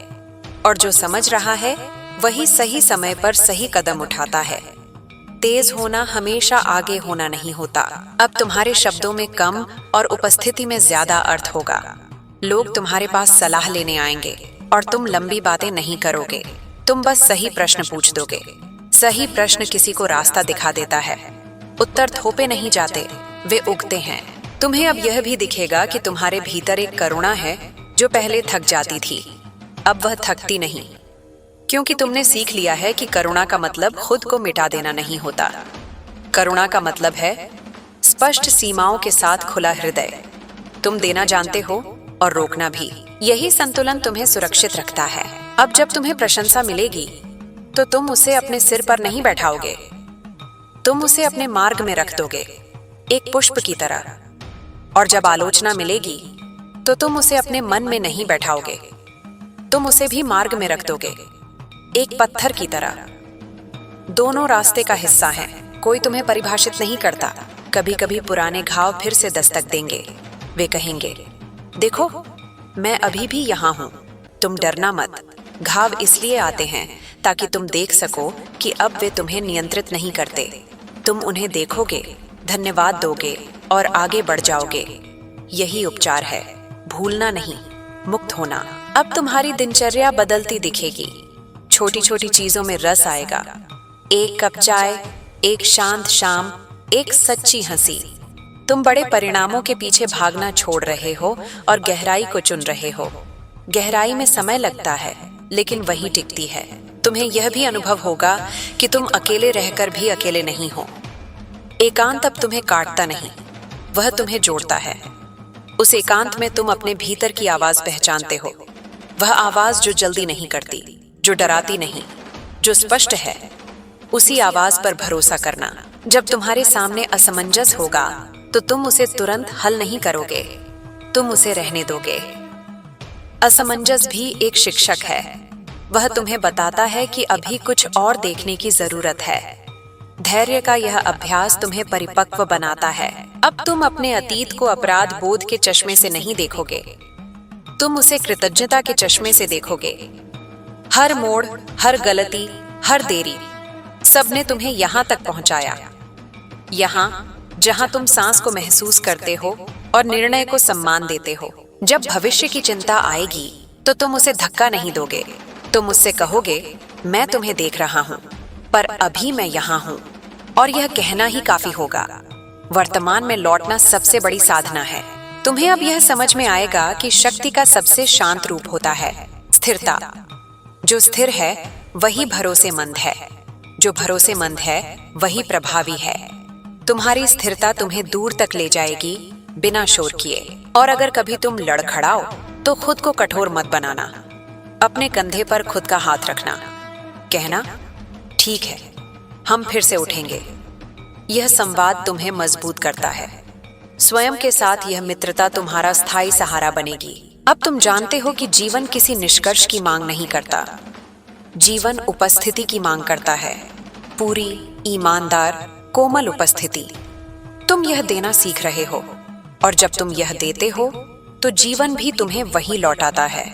और जो समझ रहा है वही सही समय पर सही कदम उठाता है। तेज होना हमेशा आगे होना नहीं होता। अब तुम्हारे शब्दों में कम और उपस्थिति में ज्यादा अर्थ होगा। लोग तुम्हारे पास सलाह लेने आएंगे और तुम लंबी बातें नहीं करोगे। तुम बस सही प्रश्न पूछ दोगे। सही प्रश्न किसी को रास्ता दिखा देता है। उत्तर थोपे नहीं जाते, वे उगते हैं। तुम्हें अब यह भी दिखेगा कि तुम्हारे भीतर एक करुणा है जो पहले थक जाती थी, अब वह थकती नहीं, क्योंकि तुमने सीख लिया है कि करुणा का मतलब खुद को मिटा देना नहीं होता। करुणा का मतलब है स्पष्ट सीमाओं के साथ खुला हृदय। तुम देना जानते हो और रोकना भी। यही संतुलन तुम्हें सुरक्षित रखता है। अब जब तुम्हें प्रशंसा मिलेगी तो तुम उसे अपने सिर पर नहीं बैठाओगे, तुम उसे अपने मार्ग में रख दोगे, एक पुष्प की तरह। और जब आलोचना मिलेगी तो तुम उसे अपने मन में नहीं बैठाओगे, तुम उसे भी मार्ग में रख दोगे, एक पत्थर की तरह। दोनों रास्ते का हिस्सा हैं। कोई तुम्हें परिभाषित नहीं करता। कभी कभी पुराने घाव फिर से दस्तक देंगे। वे कहेंगे, देखो मैं अभी भी यहाँ हूँ, तुम डरना मत। घाव इसलिए आते हैं ताकि तुम देख सको कि अब वे तुम्हें नियंत्रित नहीं करते। तुम उन्हें देखोगे, धन्यवाद दोगे और आगे बढ़ जाओगे। यही उपचार है, भूलना नहीं, मुक्त होना। अब तुम्हारी दिनचर्या बदलती दिखेगी। छोटी छोटी चीजों में रस आएगा। एक कप चाय, एक शांत शाम, एक सच्ची हंसी। तुम बड़े परिणामों के पीछे भागना छोड़ रहे हो और गहराई को चुन रहे हो। गहराई में समय लगता है, लेकिन वही टिकती है। तुम्हें यह भी अनुभव होगा कि तुम अकेले रहकर भी अकेले नहीं हो। एकांत अब तुम्हें काटता नहीं, वह तुम्हें जोड़ता है। उस एकांत में तुम अपने भीतर की आवाज पहचानते हो। वह आवाज जो जल्दी नहीं करती, जो डराती नहीं, जो स्पष्ट है। उसी आवाज पर भरोसा करना। जब तुम्हारे सामने असमंजस होगा तो तुम उसे तुरंत हल नहीं करोगे, तुम उसे रहने दोगे। असमंजस भी एक शिक्षक है। वह तुम्हें बताता है कि अभी कुछ और देखने की जरूरत है। धैर्य का यह अभ्यास तुम्हें परिपक्व बनाता है। अब तुम अपने अतीत को अपराध बोध के चश्मे से नहीं देखोगे, तुम उसे कृतज्ञता के चश्मे से देखोगे। हर मोड़, हर गलती, हर देरी, सबने तुम्हें यहां तक पहुंचाया। यहां जहां तुम सांस को महसूस करते हो और निर्णय को सम्मान देते हो। जब भविष्य की चिंता आएगी तो तुम उसे धक्का नहीं दोगे। तुम उससे कहोगे, मैं तुम्हें देख रहा हूं, पर अभी मैं यहां हूं। और यह कहना ही काफी होगा। वर्तमान में लौटना सबसे बड़ी साधना है। तुम्हें अब यह समझ में आएगा कि शक्ति का सबसे शांत रूप होता है स्थिरता। जो स्थिर है वही भरोसेमंद है, जो भरोसेमंद है वही प्रभावी है। तुम्हारी स्थिरता तुम्हें दूर तक ले जाएगी बिना शोर किए। और अगर कभी तुम लड़खड़ाओ तो खुद को कठोर मत बनाना। अपने कंधे पर खुद का हाथ रखना, कहना, ठीक है, हम फिर से उठेंगे। यह संवाद तुम्हें मजबूत करता है। स्वयं के साथ यह मित्रता तुम्हारा स्थायी सहारा बनेगी। अब तुम जानते हो कि जीवन किसी निष्कर्ष की मांग नहीं करता, जीवन उपस्थिति की मांग करता है। पूरी, ईमानदार, कोमल उपस्थिति। तुम यह देना सीख रहे हो, और जब तुम यह देते हो तो जीवन भी तुम्हें वही लौटाता है।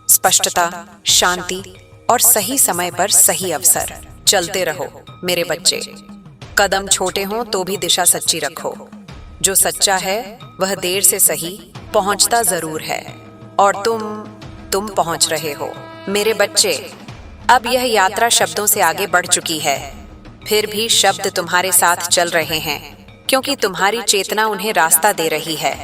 स्पष्टता, शांति और सही समय पर सही अवसर। चलते रहो मेरे बच्चे। कदम छोटे हों तो भी दिशा सच्ची रखो। जो सच्चा है वह देर से सही पहुंचता जरूर है, और तुम पहुंच रहे हो मेरे बच्चे। अब यह यात्रा शब्दों से आगे बढ़ चुकी है, फिर भी शब्द तुम्हारे साथ चल रहे हैं, क्योंकि तुम्हारी चेतना उन्हें रास्ता दे रही है।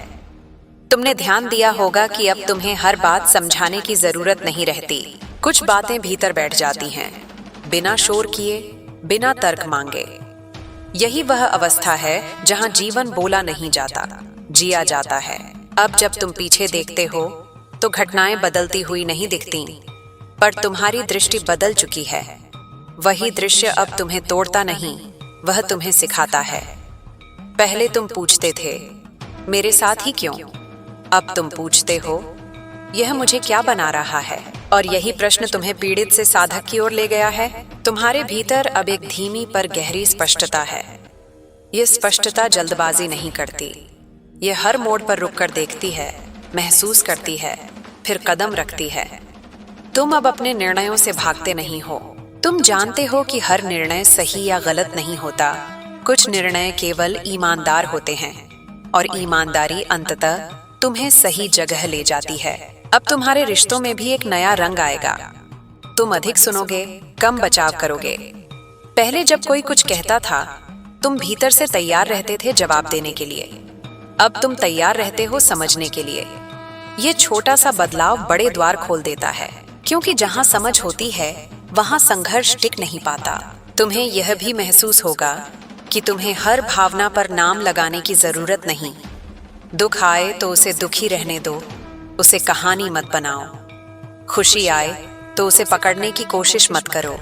तुमने ध्यान दिया होगा कि अब तुम्हें हर बात समझाने की जरूरत नहीं रहती। कुछ बातें भीतर बैठ जाती हैं, बिना शोर किए, बिना तर्क मांगे। यही वह अवस्था है जहां जीवन बोला नहीं जाता, जिया जाता है। अब जब तुम पीछे देखते हो तो घटनाएं बदलती हुई नहीं दिखती, पर तुम्हारी दृष्टि बदल चुकी है। वही दृश्य अब तुम्हें तोड़ता नहीं, वह तुम्हें सिखाता है। पहले तुम पूछते थे, मेरे साथ ही क्यों? अब तुम पूछते हो, यह मुझे क्या बना रहा है? और यही प्रश्न तुम्हें पीड़ित से साधक की ओर ले गया है। तुम्हारे भीतर अब एक धीमी पर गहरी स्पष्टता है। ये स्पष्टता जल्दबाजी नहीं करती। ये हर मोड़ पर रुककर देखती है, महसूस करती है, फिर कदम रखती है। तुम अब अपने निर्णयों से भागते नहीं हो। तुम जानते हो कि हर निर्णय सही या गलत नहीं होता। कुछ निर्णय केवल ईमानदार होते हैं और ईमानदारी अंततः तुम्हें सही जगह ले जाती है। अब तुम्हारे रिश्तों में भी एक नया रंग आएगा। तुम अधिक सुनोगे, कम बचाव करोगे। पहले जब कोई कुछ कहता था, तुम भीतर से तैयार रहते थे जवाब देने के लिए। अब तुम तैयार रहते हो समझने के लिए। ये छोटा सा बदलाव बड़े द्वार खोल देता है, क्योंकि जहां समझ होती है वहां संघर्ष टिक नहीं पाता। तुम्हें यह भी महसूस होगा कि तुम्हें हर भावना पर नाम लगाने की जरूरत नहीं। दुख आए तो उसे दुखी रहने दो, उसे कहानी मत बनाओ। खुशी आए तो उसे पकड़ने की कोशिश मत करो।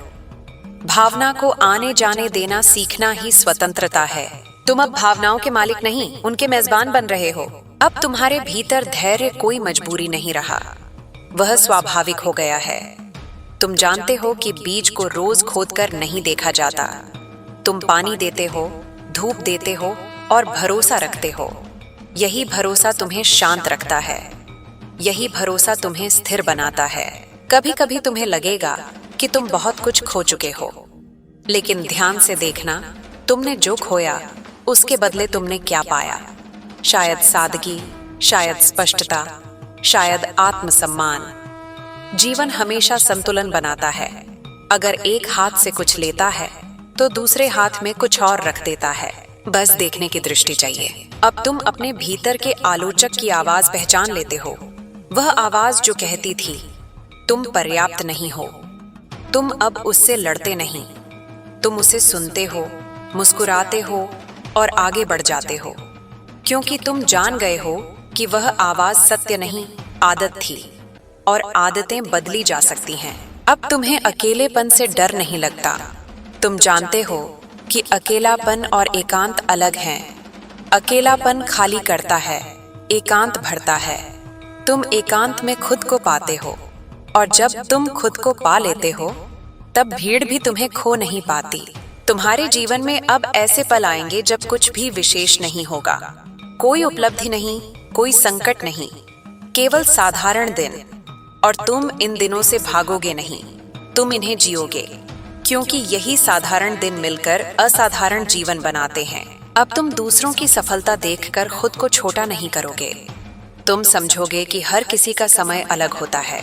भावना को आने जाने देना सीखना ही स्वतंत्रता है। तुम अब भावनाओं के मालिक नहीं, उनके मेजबान बन रहे हो। अब तुम्हारे भीतर धैर्य कोई मजबूरी नहीं रहा, वह स्वाभाविक हो गया है। तुम जानते हो कि बीज को रोज खोदकर नहीं देखा जाता। तुम पानी देते हो, धूप देते हो और भरोसा रखते हो। यही भरोसा तुम्हें शांत रखता है। यही भरोसा तुम्हें स्थिर बनाता है। कभी कभी तुम्हें लगेगा कि तुम बहुत कुछ खो चुके हो, लेकिन ध्यान से देखना, तुमने जो खोया उसके बदले तुमने क्या पाया। शायद सादगी, शायद स्पष्टता, शायद आत्मसम्मान। जीवन हमेशा संतुलन बनाता है। अगर एक हाथ से कुछ लेता है तो दूसरे हाथ में कुछ और रख देता है। बस देखने की दृष्टि चाहिए। अब तुम अपने भीतर के आलोचक की आवाज पहचान लेते हो। वह आवाज जो कहती थी तुम पर्याप्त नहीं हो। तुम अब उससे लड़ते नहीं, तुम उसे सुनते हो, मुस्कुराते हो और आगे बढ़ जाते हो, क्योंकि तुम जान गए हो कि वह आवाज सत्य नहीं, आदत थी और आदतें बदली जा सकती हैं। अब तुम्हें अकेलेपन से डर नहीं लगता। तुम जानते हो कि अकेलापन और एकांत अलग हैं। अकेलापन खाली करता है, एकांत भरता है। तुम एकांत में खुद को पाते हो और जब तुम खुद को पा लेते हो तब भीड़ भी तुम्हें खो नहीं पाती। तुम्हारे जीवन में अब ऐसे पल आएंगे जब कुछ भी विशेष नहीं होगा। कोई उपलब्धि नहीं, कोई संकट नहीं, केवल साधारण दिन। और तुम इन दिनों से भागोगे नहीं, तुम इन्हें जियोगे, क्योंकि यही साधारण दिन मिलकर असाधारण जीवन बनाते हैं। अब तुम दूसरों की सफलता देखकर खुद को छोटा नहीं करोगे। तुम समझोगे कि हर किसी का समय अलग होता है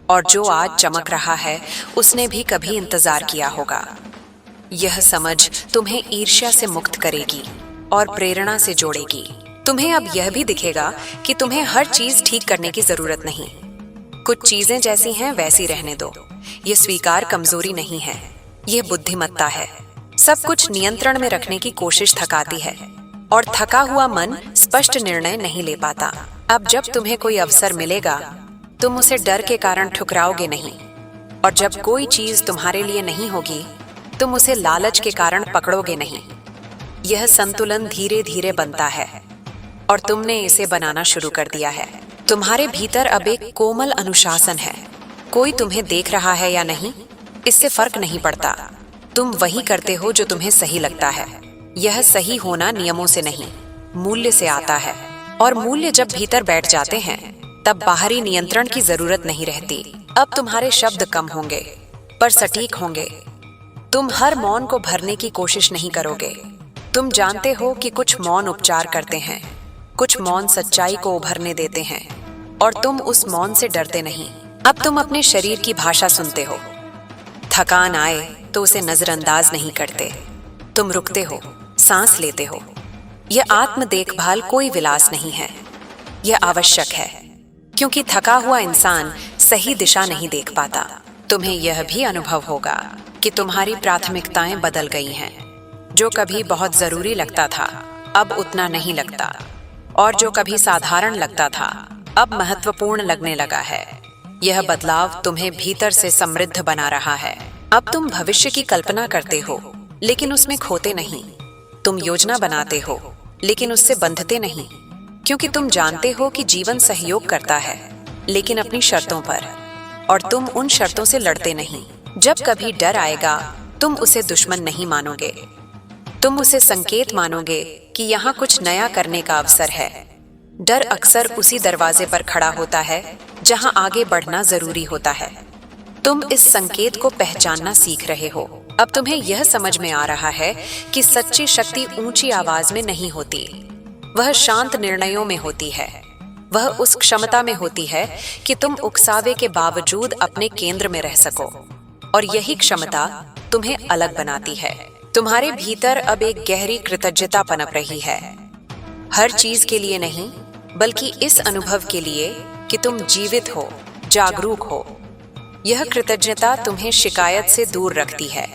और जो आज चमक रहा है उसने भी कभी इंतजार किया होगा। यह समझ तुम्हें ईर्ष्या से मुक्त करेगी और प्रेरणा से जोड़ेगी। तुम्हें अब यह भी दिखेगा कि तुम्हें हर चीज ठीक करने की जरूरत नहीं। कुछ चीजें जैसी हैं वैसी रहने दो। ये स्वीकार कमजोरी नहीं है, ये बुद्धिमत्ता है। सब कुछ नियंत्रण में रखने की कोशिश थकाती है और थका हुआ मन स्पष्ट निर्णय नहीं ले पाता। अब जब तुम्हें कोई अवसर मिलेगा तुम उसे डर के कारण ठुकराओगे नहीं, और जब कोई चीज तुम्हारे लिए नहीं होगी तुम उसे लालच के कारण पकड़ोगे नहीं। यह संतुलन धीरे धीरे बनता है और तुमने इसे बनाना शुरू कर दिया है। तुम्हारे भीतर अब एक कोमल अनुशासन है। कोई तुम्हें देख रहा है या नहीं, इससे फर्क नहीं पड़ता। तुम वही करते हो जो तुम्हें सही लगता है। यह सही होना नियमों से नहीं, मूल्य से आता है। और मूल्य जब भीतर बैठ जाते हैं तब बाहरी नियंत्रण की जरूरत नहीं रहती। अब तुम्हारे शब्द कम होंगे पर सटीक होंगे। तुम हर मौन को भरने की कोशिश नहीं करोगे। तुम जानते हो कि कुछ मौन उपचार करते हैं, कुछ मौन सच्चाई को उभरने देते हैं, और तुम उस मौन से डरते नहीं। अब तुम अपने शरीर की भाषा सुनते हो। थकान आए तो उसे नजरअंदाज नहीं करते। तुम रुकते हो, सांस लेते हो। यह आत्म देखभाल कोई विलास नहीं है, यह आवश्यक है, क्योंकि थका हुआ इंसान सही दिशा नहीं देख पाता। तुम्हें यह भी अनुभव होगा कि तुम्हारी प्राथमिकताएं बदल गई हैं। जो कभी बहुत जरूरी लगता था अब उतना नहीं लगता, और जो कभी साधारण लगता था अब महत्वपूर्ण लगने लगा है। यह बदलाव तुम्हें भीतर से समृद्ध बना रहा है। अब तुम भविष्य की कल्पना करते हो लेकिन उसमें खोते नहीं। तुम योजना बनाते हो लेकिन उससे बंधते नहीं, क्योंकि तुम जानते हो कि जीवन सहयोग करता है लेकिन अपनी शर्तों पर, और तुम उन शर्तों से लड़ते नहीं। जब कभी डर आएगा तुम उसे दुश्मन नहीं मानोगे। तुम उसे संकेत मानोगे कि यहाँ कुछ नया करने का अवसर है। डर अक्सर उसी दरवाजे पर खड़ा होता है जहाँ आगे बढ़ना जरूरी होता है। तुम इस संकेत को पहचानना सीख रहे हो। अब तुम्हें यह समझ में आ रहा है कि सच्ची शक्ति ऊंची आवाज में नहीं होती, वह शांत निर्णयों में होती है। वह उस क्षमता में होती है कि तुम उकसावे के बावजूद अपने केंद्र में रह सको, और यही क्षमता तुम्हें अलग बनाती है। तुम्हारे भीतर अब एक गहरी कृतज्ञता पनप रही है, हर चीज के लिए नहीं, बल्कि इस अनुभव के लिए कि तुम जीवित हो, जागरूक हो। यह कृतज्ञता तुम्हें शिकायत से दूर रखती है,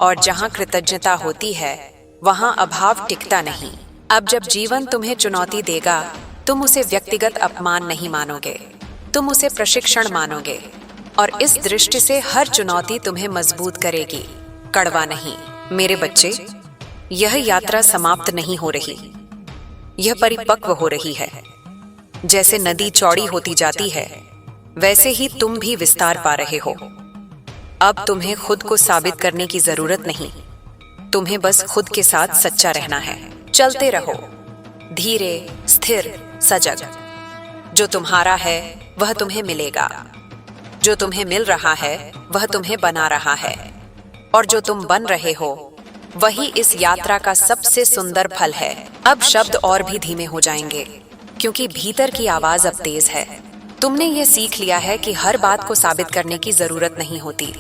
और जहां कृतज्ञता होती है वहां अभाव टिकता नहीं। अब जब जीवन तुम्हें चुनौती देगा, तुम उसे व्यक्तिगत अपमान नहीं मानोगे, तुम उसे प्रशिक्षण मानोगे, और इस दृष्टि से हर चुनौती तुम्हें मजबूत करेगी, कड़वा नहीं। मेरे बच्चे, यह यात्रा समाप्त नहीं हो रही, यह परिपक्व हो रही है। जैसे नदी चौड़ी होती जाती है, वैसे ही तुम भी विस्तार पा रहे हो। अब तुम्हें खुद को साबित करने की जरूरत नहीं, तुम्हें बस खुद के साथ सच्चा रहना है। चलते रहो, धीरे, स्थिर, सजग। जो तुम्हारा है वह तुम्हें मिलेगा, जो तुम्हें मिल रहा है वह तुम्हें बना रहा है, और जो तुम बन रहे हो वही इस यात्रा का सबसे सुंदर फल है। अब शब्द और भी धीमे हो जाएंगे, क्योंकि भीतर की आवाज अब तेज है। तुमने ये सीख लिया है कि हर बात को साबित करने की जरूरत नहीं होती।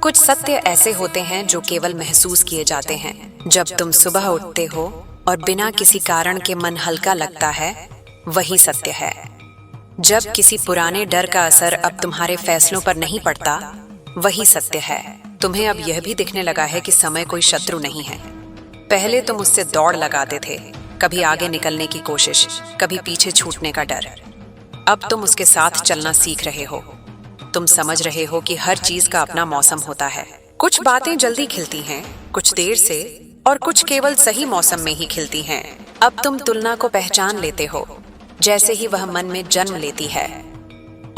कुछ सत्य ऐसे होते हैं जो केवल महसूस किए जाते हैं। जब तुम सुबह उठते हो और बिना किसी कारण के मन हल्का लगता है, वही सत्य है। जब किसी पुराने डर का असर अब तुम्हारे फैसलों पर नहीं पड़ता, वही सत्य है। तुम्हें अब यह भी दिखने लगा है कि समय कोई शत्रु नहीं है। पहले तुम उससे दौड़ लगाते थे, कभी आगे निकलने की कोशिश, कभी पीछे छूटने का डर। अब तुम उसके साथ चलना सीख रहे हो। तुम समझ रहे हो कि हर चीज का अपना मौसम होता है। कुछ बातें जल्दी खिलती हैं, कुछ देर से, और कुछ केवल सही मौसम में ही खिलती हैं। अब तुम तुलना को पहचान लेते हो, जैसे ही वह मन में जन्म लेती है,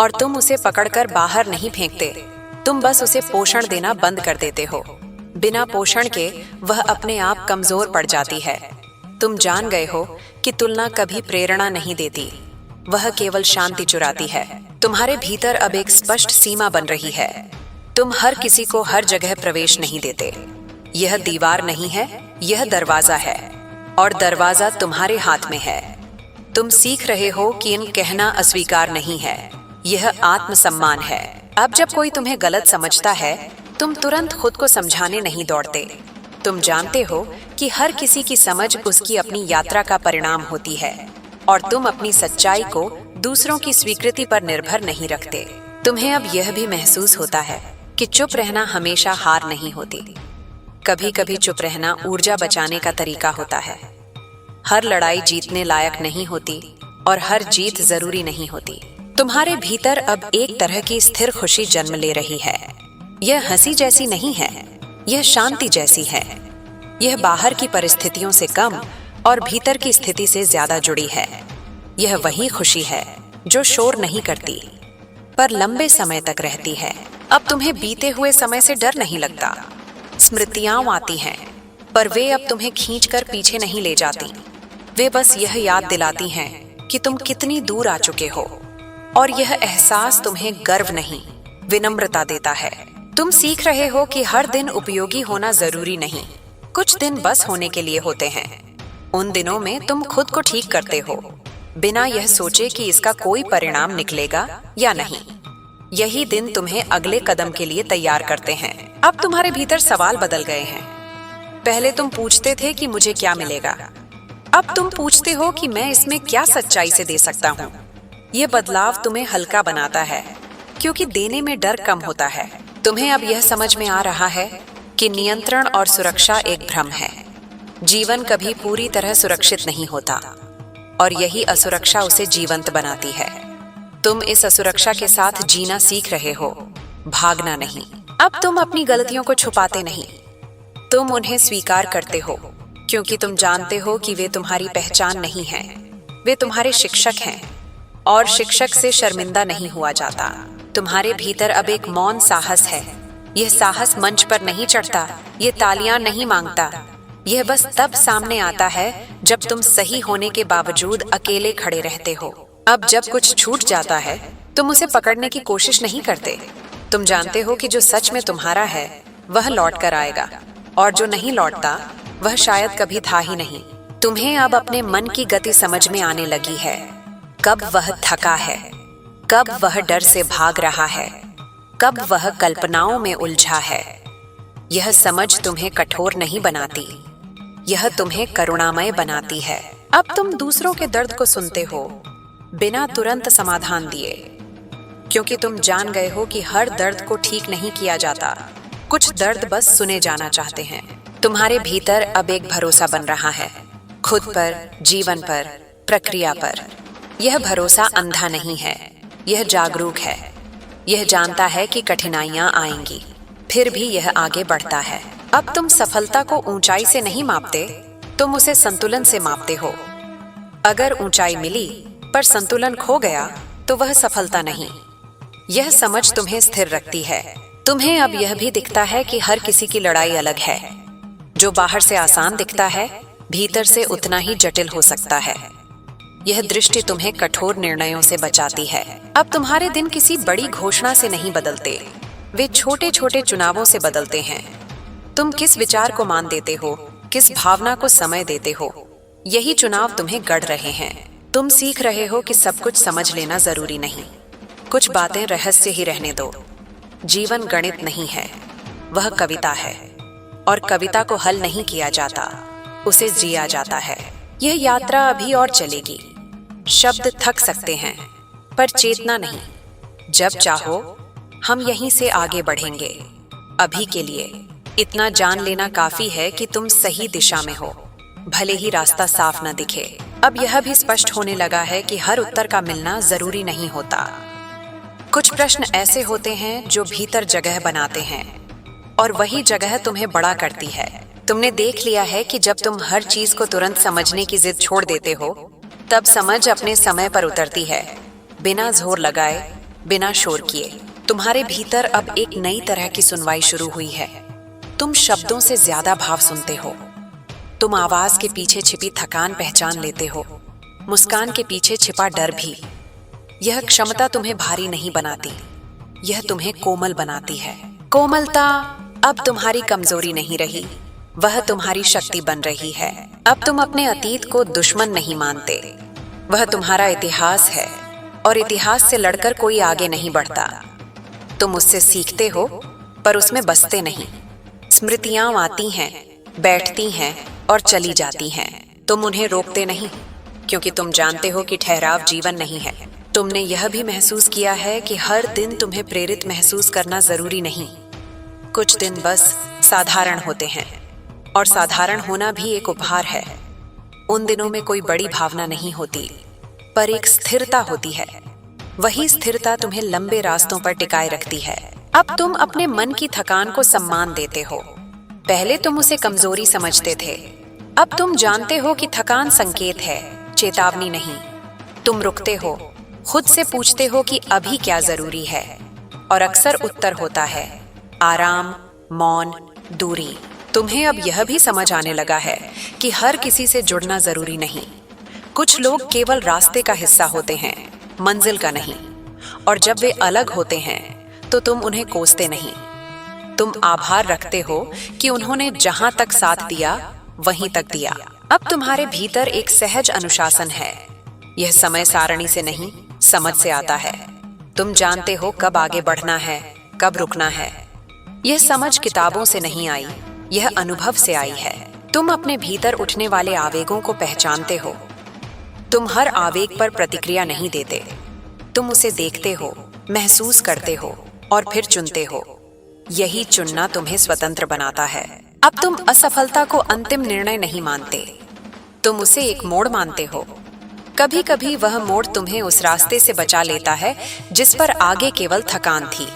और तुम उसे पकड़कर बाहर नहीं फेंकते, तुम बस उसे पोषण देना बंद कर देते हो। बिना पोषण के वह अपने आप कमजोर पड़ जाती है। तुम जान गए हो कि तुलना कभी प्रेरणा नहीं देती, वह केवल शांति चुराती है। तुम्हारे भीतर अब एक स्पष्ट सीमा बन रही है। तुम हर किसी को हर जगह प्रवेश नहीं देते। यह दीवार नहीं है, यह दरवाजा है, और दरवाजा तुम्हारे हाथ में है। तुम सीख रहे हो कि इन कहना अस्वीकार नहीं है, यह आत्मसम्मान है। अब जब कोई तुम्हें गलत समझता है, तुम तुरंत खुद को समझाने नहीं दौड़ते। तुम जानते हो कि हर किसी की समझ उसकी अपनी यात्रा का परिणाम होती है, और तुम अपनी सच्चाई को दूसरों की स्वीकृति पर निर्भर नहीं रखते। तुम्हें अब यह भी महसूस होता है कि चुप रहना हमेशा हार नहीं होती। कभी कभी चुप रहना ऊर्जा बचाने का तरीका होता है। हर लड़ाई जीतने लायक नहीं होती, और हर जीत जरूरी नहीं होती। तुम्हारे भीतर अब एक तरह की स्थिर खुशी जन्म ले रही है। यह हंसी जैसी नहीं है, यह शांति जैसी है। यह बाहर की परिस्थितियों से कम और भीतर की स्थिति से ज्यादा जुड़ी है। यह वही खुशी है जो शोर नहीं करती, पर लंबे समय तक रहती है। अब तुम्हें बीते हुए समय से डर नहीं लगता। स्मृतियां आती हैं, पर वे अब तुम्हें खींचकर पीछे नहीं ले जाती। वे बस यह याद दिलाती हैं कि तुम कितनी दूर आ चुके हो, और यह एहसास तुम्हें गर्व नहीं, विनम्रता देता है। तुम सीख रहे हो कि हर दिन उपयोगी होना जरूरी नहीं, कुछ दिन बस होने के लिए होते हैं। उन दिनों में तुम खुद को ठीक करते हो, बिना यह सोचे कि इसका कोई परिणाम निकलेगा या नहीं। यही दिन तुम्हें अगले कदम के लिए तैयार करते हैं। अब तुम्हारे भीतर सवाल बदल गए हैं। पहले तुम पूछते थे कि मुझे क्या मिलेगा, अब तुम पूछते हो कि मैं इसमें क्या सच्चाई से दे सकता हूँ। यह बदलाव तुम्हें हल्का बनाता है, क्योंकि देने में डर कम होता है। तुम्हें अब यह समझ में आ रहा है कि नियंत्रण और सुरक्षा एक भ्रम है। जीवन कभी पूरी तरह सुरक्षित नहीं होता, और यही असुरक्षा उसे जीवंत बनाती है। तुम इस असुरक्षा के साथ जीना सीख रहे हो, भागना नहीं। अब तुम अपनी गलतियों को छुपाते नहीं, तुम उन्हें स्वीकार करते हो, क्योंकि तुम जानते हो कि वे तुम्हारी पहचान नहीं हैं, वे तुम्हारे शिक्षक हैं, और शिक्षक से शर्मिंदा नहीं हुआ जाता। तुम्हारे भीतर अब एक मौन साहस है। यह साहस मंच पर नहीं चढ़ता, ये तालियां नहीं मांगता। यह बस तब सामने आता है जब तुम सही होने के बावजूद अकेले खड़े रहते हो। अब जब कुछ छूट जाता है तुम उसे पकड़ने की कोशिश नहीं करते। तुम जानते हो कि जो सच में तुम्हारा है वह लौट कर आएगा, और जो नहीं लौटता वह शायद कभी था ही नहीं। तुम्हें अब अपने मन की गति समझ में आने लगी है। कब वह थका है, कब वह डर से भाग रहा है, कब वह कल्पनाओं में उलझा है। यह समझ तुम्हें कठोर नहीं बनाती, यह तुम्हें करुणामय बनाती है। अब तुम दूसरों के दर्द को सुनते हो बिना तुरंत समाधान दिए, क्योंकि तुम जान गए हो कि हर दर्द को ठीक नहीं किया जाता। कुछ दर्द बस सुने जाना चाहते हैं। तुम्हारे भीतर अब एक भरोसा बन रहा है, खुद पर, जीवन पर, प्रक्रिया पर। यह भरोसा अंधा नहीं है, यह जागरूक है। यह जानता है कि कठिनाइयां आएंगी, फिर भी यह आगे बढ़ता है। अब तुम सफलता को ऊंचाई से नहीं मापते, तुम उसे संतुलन से मापते हो। अगर ऊंचाई मिली पर संतुलन खो गया तो वह सफलता नहीं। यह समझ तुम्हें स्थिर रखती है। तुम्हें अब यह भी दिखता है कि हर किसी की लड़ाई अलग है। जो बाहर से आसान दिखता है भीतर से उतना ही जटिल हो सकता है। यह दृष्टि तुम्हें कठोर निर्णयों से बचाती है। अब तुम्हारे दिन किसी बड़ी घोषणा से नहीं बदलते, वे छोटे छोटे चुनावों से बदलते हैं। तुम किस विचार को मान देते हो, किस भावना को समय देते हो, यही चुनाव तुम्हें गढ़ रहे हैं। तुम सीख रहे हो कि सब कुछ समझ लेना जरूरी नहीं, कुछ बातें रहस्य ही रहने दो। जीवन गणित नहीं है, वह कविता है, और कविता को हल नहीं किया जाता, उसे जिया जाता है। यह यात्रा अभी और चलेगी। शब्द थक सकते हैं पर चेतना नहीं। जब चाहो हम यहीं से आगे बढ़ेंगे। अभी के लिए इतना जान लेना काफी है कि तुम सही दिशा में हो, भले ही रास्ता साफ न दिखे। अब यह भी स्पष्ट होने लगा है कि हर उत्तर का मिलना जरूरी नहीं होता। कुछ प्रश्न ऐसे होते हैं जो भीतर जगह बनाते हैं, और वही जगह तुम्हें बड़ा करती है। तुमने देख लिया है कि जब तुम हर चीज को तुरंत समझने की जिद छोड़ देते हो, तब समझ अपने समय पर उतरती है, बिना जोर लगाए, बिना शोर किए। तुम्हारे भीतर अब एक नई तरह की सुनवाई शुरू हुई है। तुम शब्दों से ज्यादा भाव सुनते हो। तुम आवाज के पीछे छिपी थकान पहचान लेते हो, मुस्कान के पीछे छिपा डर भी। यह क्षमता तुम्हें भारी नहीं बनाती, यह तुम्हें कोमल बनाती है। कोमलता अब तुम्हारी कमजोरी नहीं रही, वह तुम्हारी शक्ति बन रही है। अब तुम अपने अतीत को दुश्मन नहीं मानते, वह तुम्हारा इतिहास है, और इतिहास से लड़कर कोई आगे नहीं बढ़ता। तुम उससे सीखते हो पर उसमें बसते नहीं। स्मृतियां आती हैं, बैठती हैं और चली जाती हैं। तुम उन्हें रोकते नहीं, क्योंकि तुम जानते हो कि ठहराव जीवन नहीं है। तुमने यह भी महसूस किया है कि हर दिन तुम्हें प्रेरित महसूस करना जरूरी नहीं। कुछ दिन बस साधारण होते हैं, और साधारण होना भी एक उपहार है। उन दिनों में कोई बड़ी भावना नहीं होती, पर एक स्थिरता होती है। वही स्थिरता तुम्हें लंबे रास्तों पर टिकाए रखती है। अब तुम अपने मन की थकान को सम्मान देते हो। पहले तुम उसे कमजोरी समझते थे, अब तुम जानते हो कि थकान संकेत है, चेतावनी नहीं। तुम रुकते हो, खुद से पूछते हो कि अभी क्या जरूरी है, और अक्सर उत्तर होता है आराम, मौन, दूरी। तुम्हें अब यह भी समझ आने लगा है कि हर किसी से जुड़ना जरूरी नहीं। कुछ लोग केवल रास्ते का हिस्सा होते हैं, मंजिल का नहीं। और जब वे अलग होते हैं तो तुम उन्हें कोसते नहीं। तुम आभार रखते हो कि उन्होंने जहां तक साथ दिया वहीं तक दिया। अब तुम्हारे भीतर एक सहज अनुशासन है। यह समय सारणी से नहीं, समझ से आता है। तुम जानते हो कब आगे बढ़ना है, कब रुकना है। यह समझ किताबों से नहीं आई, यह अनुभव से आई है। तुम अपने भीतर उठने वाले आवेगों को पहचानते हो। तुम हर आवेग पर प्रतिक्रिया नहीं देते, तुम उसे देखते हो, महसूस करते हो और फिर चुनते हो। यही चुनना तुम्हें स्वतंत्र बनाता है। अब तुम असफलता को अंतिम निर्णय नहीं मानते, तुम उसे एक मोड़ मानते हो। कभी कभी वह मोड़ तुम्हें उस रास्ते से बचा लेता है जिस पर आगे केवल थकान थी।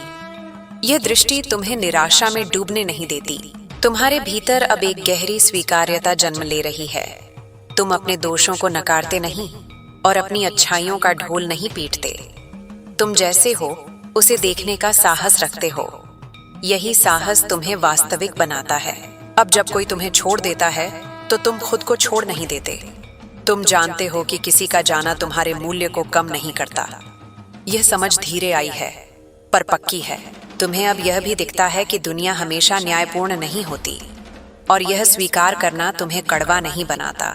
यह दृष्टि तुम्हें निराशा में डूबने नहीं देती। तुम्हारे भीतर अब एक गहरी स्वीकार्यता जन्म ले रही है। तुम अपने दोषों को नकारते नहीं और अपनी अच्छाइयों का ढोल नहीं पीटते। तुम जैसे हो उसे देखने का साहस रखते हो। यही साहस तुम्हें वास्तविक बनाता है। अब जब कोई तुम्हें छोड़ देता है तो तुम खुद को छोड़ नहीं देते। तुम जानते हो कि किसी का जाना तुम्हारे मूल्य को कम नहीं करता। यह समझ धीरे आई है पर पक्की है। तुम्हें अब यह भी दिखता है कि दुनिया हमेशा न्यायपूर्ण नहीं होती, और यह स्वीकार करना तुम्हें कड़वा नहीं बनाता,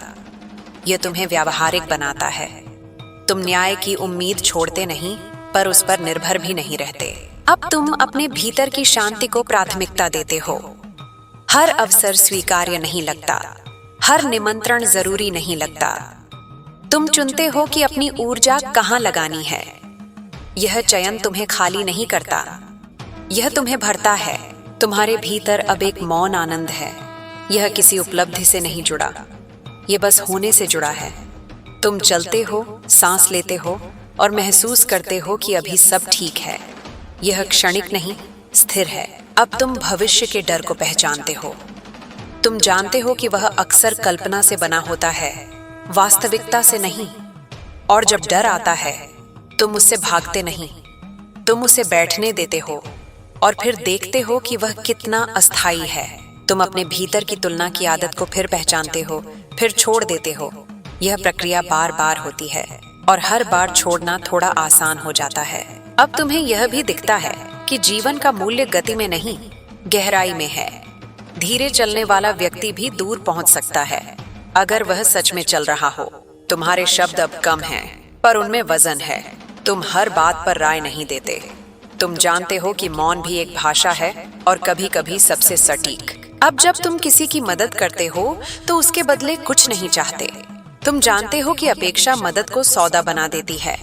यह तुम्हें व्यावहारिक बनाता है। तुम न्याय की उम्मीद छोड़ते नहीं, पर उस पर निर्भर भी नहीं रहते। अब तुम अपने भीतर की शांति को प्राथमिकता देते हो। हर अवसर स्वीकार्य नहीं लगता, हर निमंत्रण जरूरी नहीं लगता। तुम चुनते हो कि अपनी ऊर्जा कहाँ लगानी है। यह चयन तुम्हें खाली नहीं करता, यह तुम्हें भरता है। तुम्हारे भीतर अब एक मौन आनंद है। यह किसी उपलब्धि से नहीं जुड़ा, यह बस होने से जुड़ा है। तुम चलते हो, सांस लेते हो और महसूस करते हो कि अभी सब ठीक है। यह क्षणिक नहीं, स्थिर है। अब तुम भविष्य के डर को पहचानते हो। तुम जानते हो कि वह अक्सर कल्पना से बना होता है, वास्तविकता से नहीं। और जब डर आता है तुम उससे भागते नहीं, तुम उसे बैठने देते हो और फिर देखते हो कि वह कितना अस्थायी है। तुम अपने भीतर की तुलना की आदत को फिर पहचानते हो, फिर छोड़ देते हो। यह प्रक्रिया बार बार होती है और हर बार छोड़ना थोड़ा आसान हो जाता है। अब तुम्हें यह भी दिखता है कि जीवन का मूल्य गति में नहीं, गहराई में है। धीरे चलने वाला व्यक्ति भी दूर पहुंच सकता है अगर वह सच में चल रहा हो। तुम्हारे शब्द अब कम हैं, पर उनमें वजन है। तुम हर बात पर राय नहीं देते। तुम जानते हो कि मौन भी एक भाषा है, और कभी कभी सबसे सटीक। अब जब तुम किसी की मदद करते हो तो उसके बदले कुछ नहीं चाहते। तुम जानते हो कि अपेक्षा मदद को सौदा बना देती है,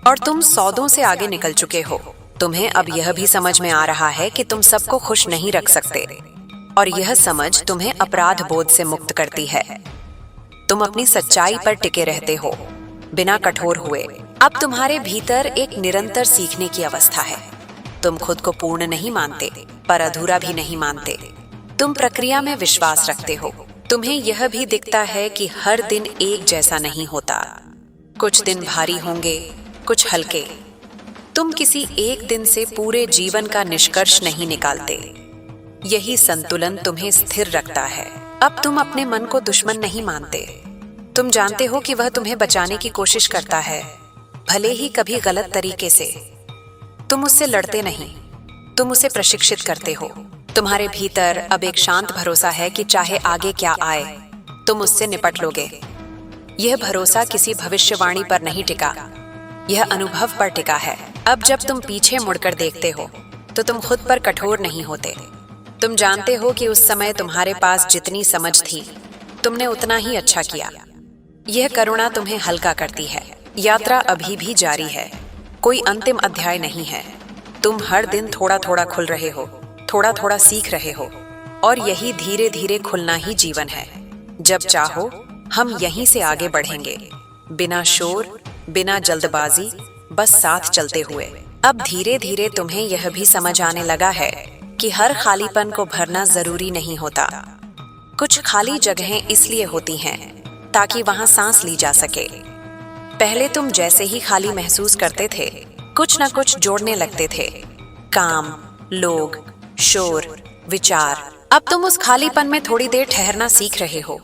और तुम सौदों से आगे निकल चुके हो। तुम्हें अब यह भी समझ में आ रहा है कि तुम सबको खुश नहीं रख सकते, और यह समझ तुम्हें अपराध बोध से मुक्त करती है। तुम अपनी सच्चाई पर टिके रहते हो, बिना कठोर हुए। अब तुम्हारे भीतर एक निरंतर सीखने की अवस्था है। तुम खुद को पूर्ण नहीं मानते, पर अधूरा भी नहीं मानते। तुम प्रक्रिया में विश्वास रखते हो। तुम्हें यह भी दिखता है कि हर दिन एक जैसा नहीं होता। कुछ दिन भारी होंगे, कुछ हल्के। तुम किसी एक दिन से पूरे जीवन का निष्कर्ष नहीं निकालते। यही संतुलन तुम्हें स्थिर रखता है। अब तुम अपने मन को दुश्मन नहीं मानते। तुम जानते हो कि वह तुम्हें बचाने की कोशिश करता है, भले ही कभी गलत तरीके से। तुम उससे लड़ते नहीं, तुम उसे प्रशिक्षित करते हो। तुम्हारे भीतर अब एक शांत भरोसा है कि चाहे आगे क्या आए, तुम उससे निपट लोगे। यह भरोसा किसी भविष्यवाणी पर नहीं टिका, यह अनुभव पर टिका है। अब जब तुम पीछे मुड़कर देखते हो तो तुम खुद पर कठोर नहीं होते। तुम जानते हो कि उस समय तुम्हारे पास जितनी समझ थी, तुमने उतना ही अच्छा किया। यह करुणा तुम्हें हल्का करती है। यात्रा अभी भी जारी है, कोई अंतिम अध्याय नहीं है। तुम हर दिन थोड़ा थोड़ा खुल रहे हो, थोड़ा थोड़ा सीख रहे हो, और यही धीरे धीरे खुलना ही जीवन है। जब चाहो हम यहीं से आगे बढ़ेंगे, बिना शोर, बिना जल्दबाजी, बस साथ चलते हुए। अब धीरे धीरे तुम्हें यह भी समझ आने लगा है कि हर खालीपन को भरना जरूरी नहीं होता। कुछ खाली जगहें इसलिए होती हैं ताकि वहां सांस ली जा सके। पहले तुम जैसे ही खाली महसूस करते थे, कुछ न कुछ जोड़ने लगते थे। काम, लोग, शोर, विचार। अब तुम उस खालीपन में थोड़ी देर ठहरना सीख रहे हो,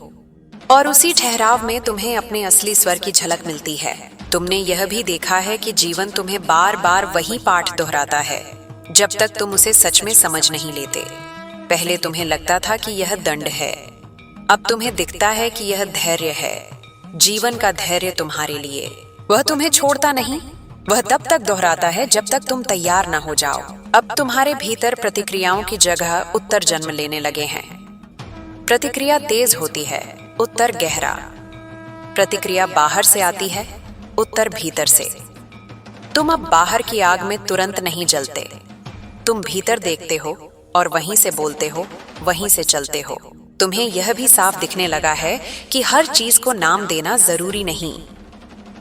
और उसी ठहराव में तुम्हें अपने असली स्वर की झलक मिलती है। तुमने यह भी देखा है कि जीवन तुम्हें बार बार वही पाठ दोहराता है जब तक तुम उसे सच में समझ नहीं लेते। पहले तुम्हें लगता था कि यह दंड है, अब तुम्हें दिखता है कि यह धैर्य है। जीवन का धैर्य तुम्हारे लिए। वह तुम्हें छोड़ता नहीं, वह तब तक दोहराता है जब तक तुम तैयार ना हो जाओ। अब तुम्हारे भीतर प्रतिक्रियाओं की जगह उत्तर जन्म लेने लगे हैं। प्रतिक्रिया तेज होती है, उत्तर गहरा। प्रतिक्रिया बाहर से आती है, उत्तर भीतर से। तुम अब बाहर की आग में तुरंत नहीं जलते। तुम भीतर देखते हो और वहीं से बोलते हो, वहीं से चलते हो। तुम्हें यह भी साफ दिखने लगा है कि हर चीज को नाम देना जरूरी नहीं।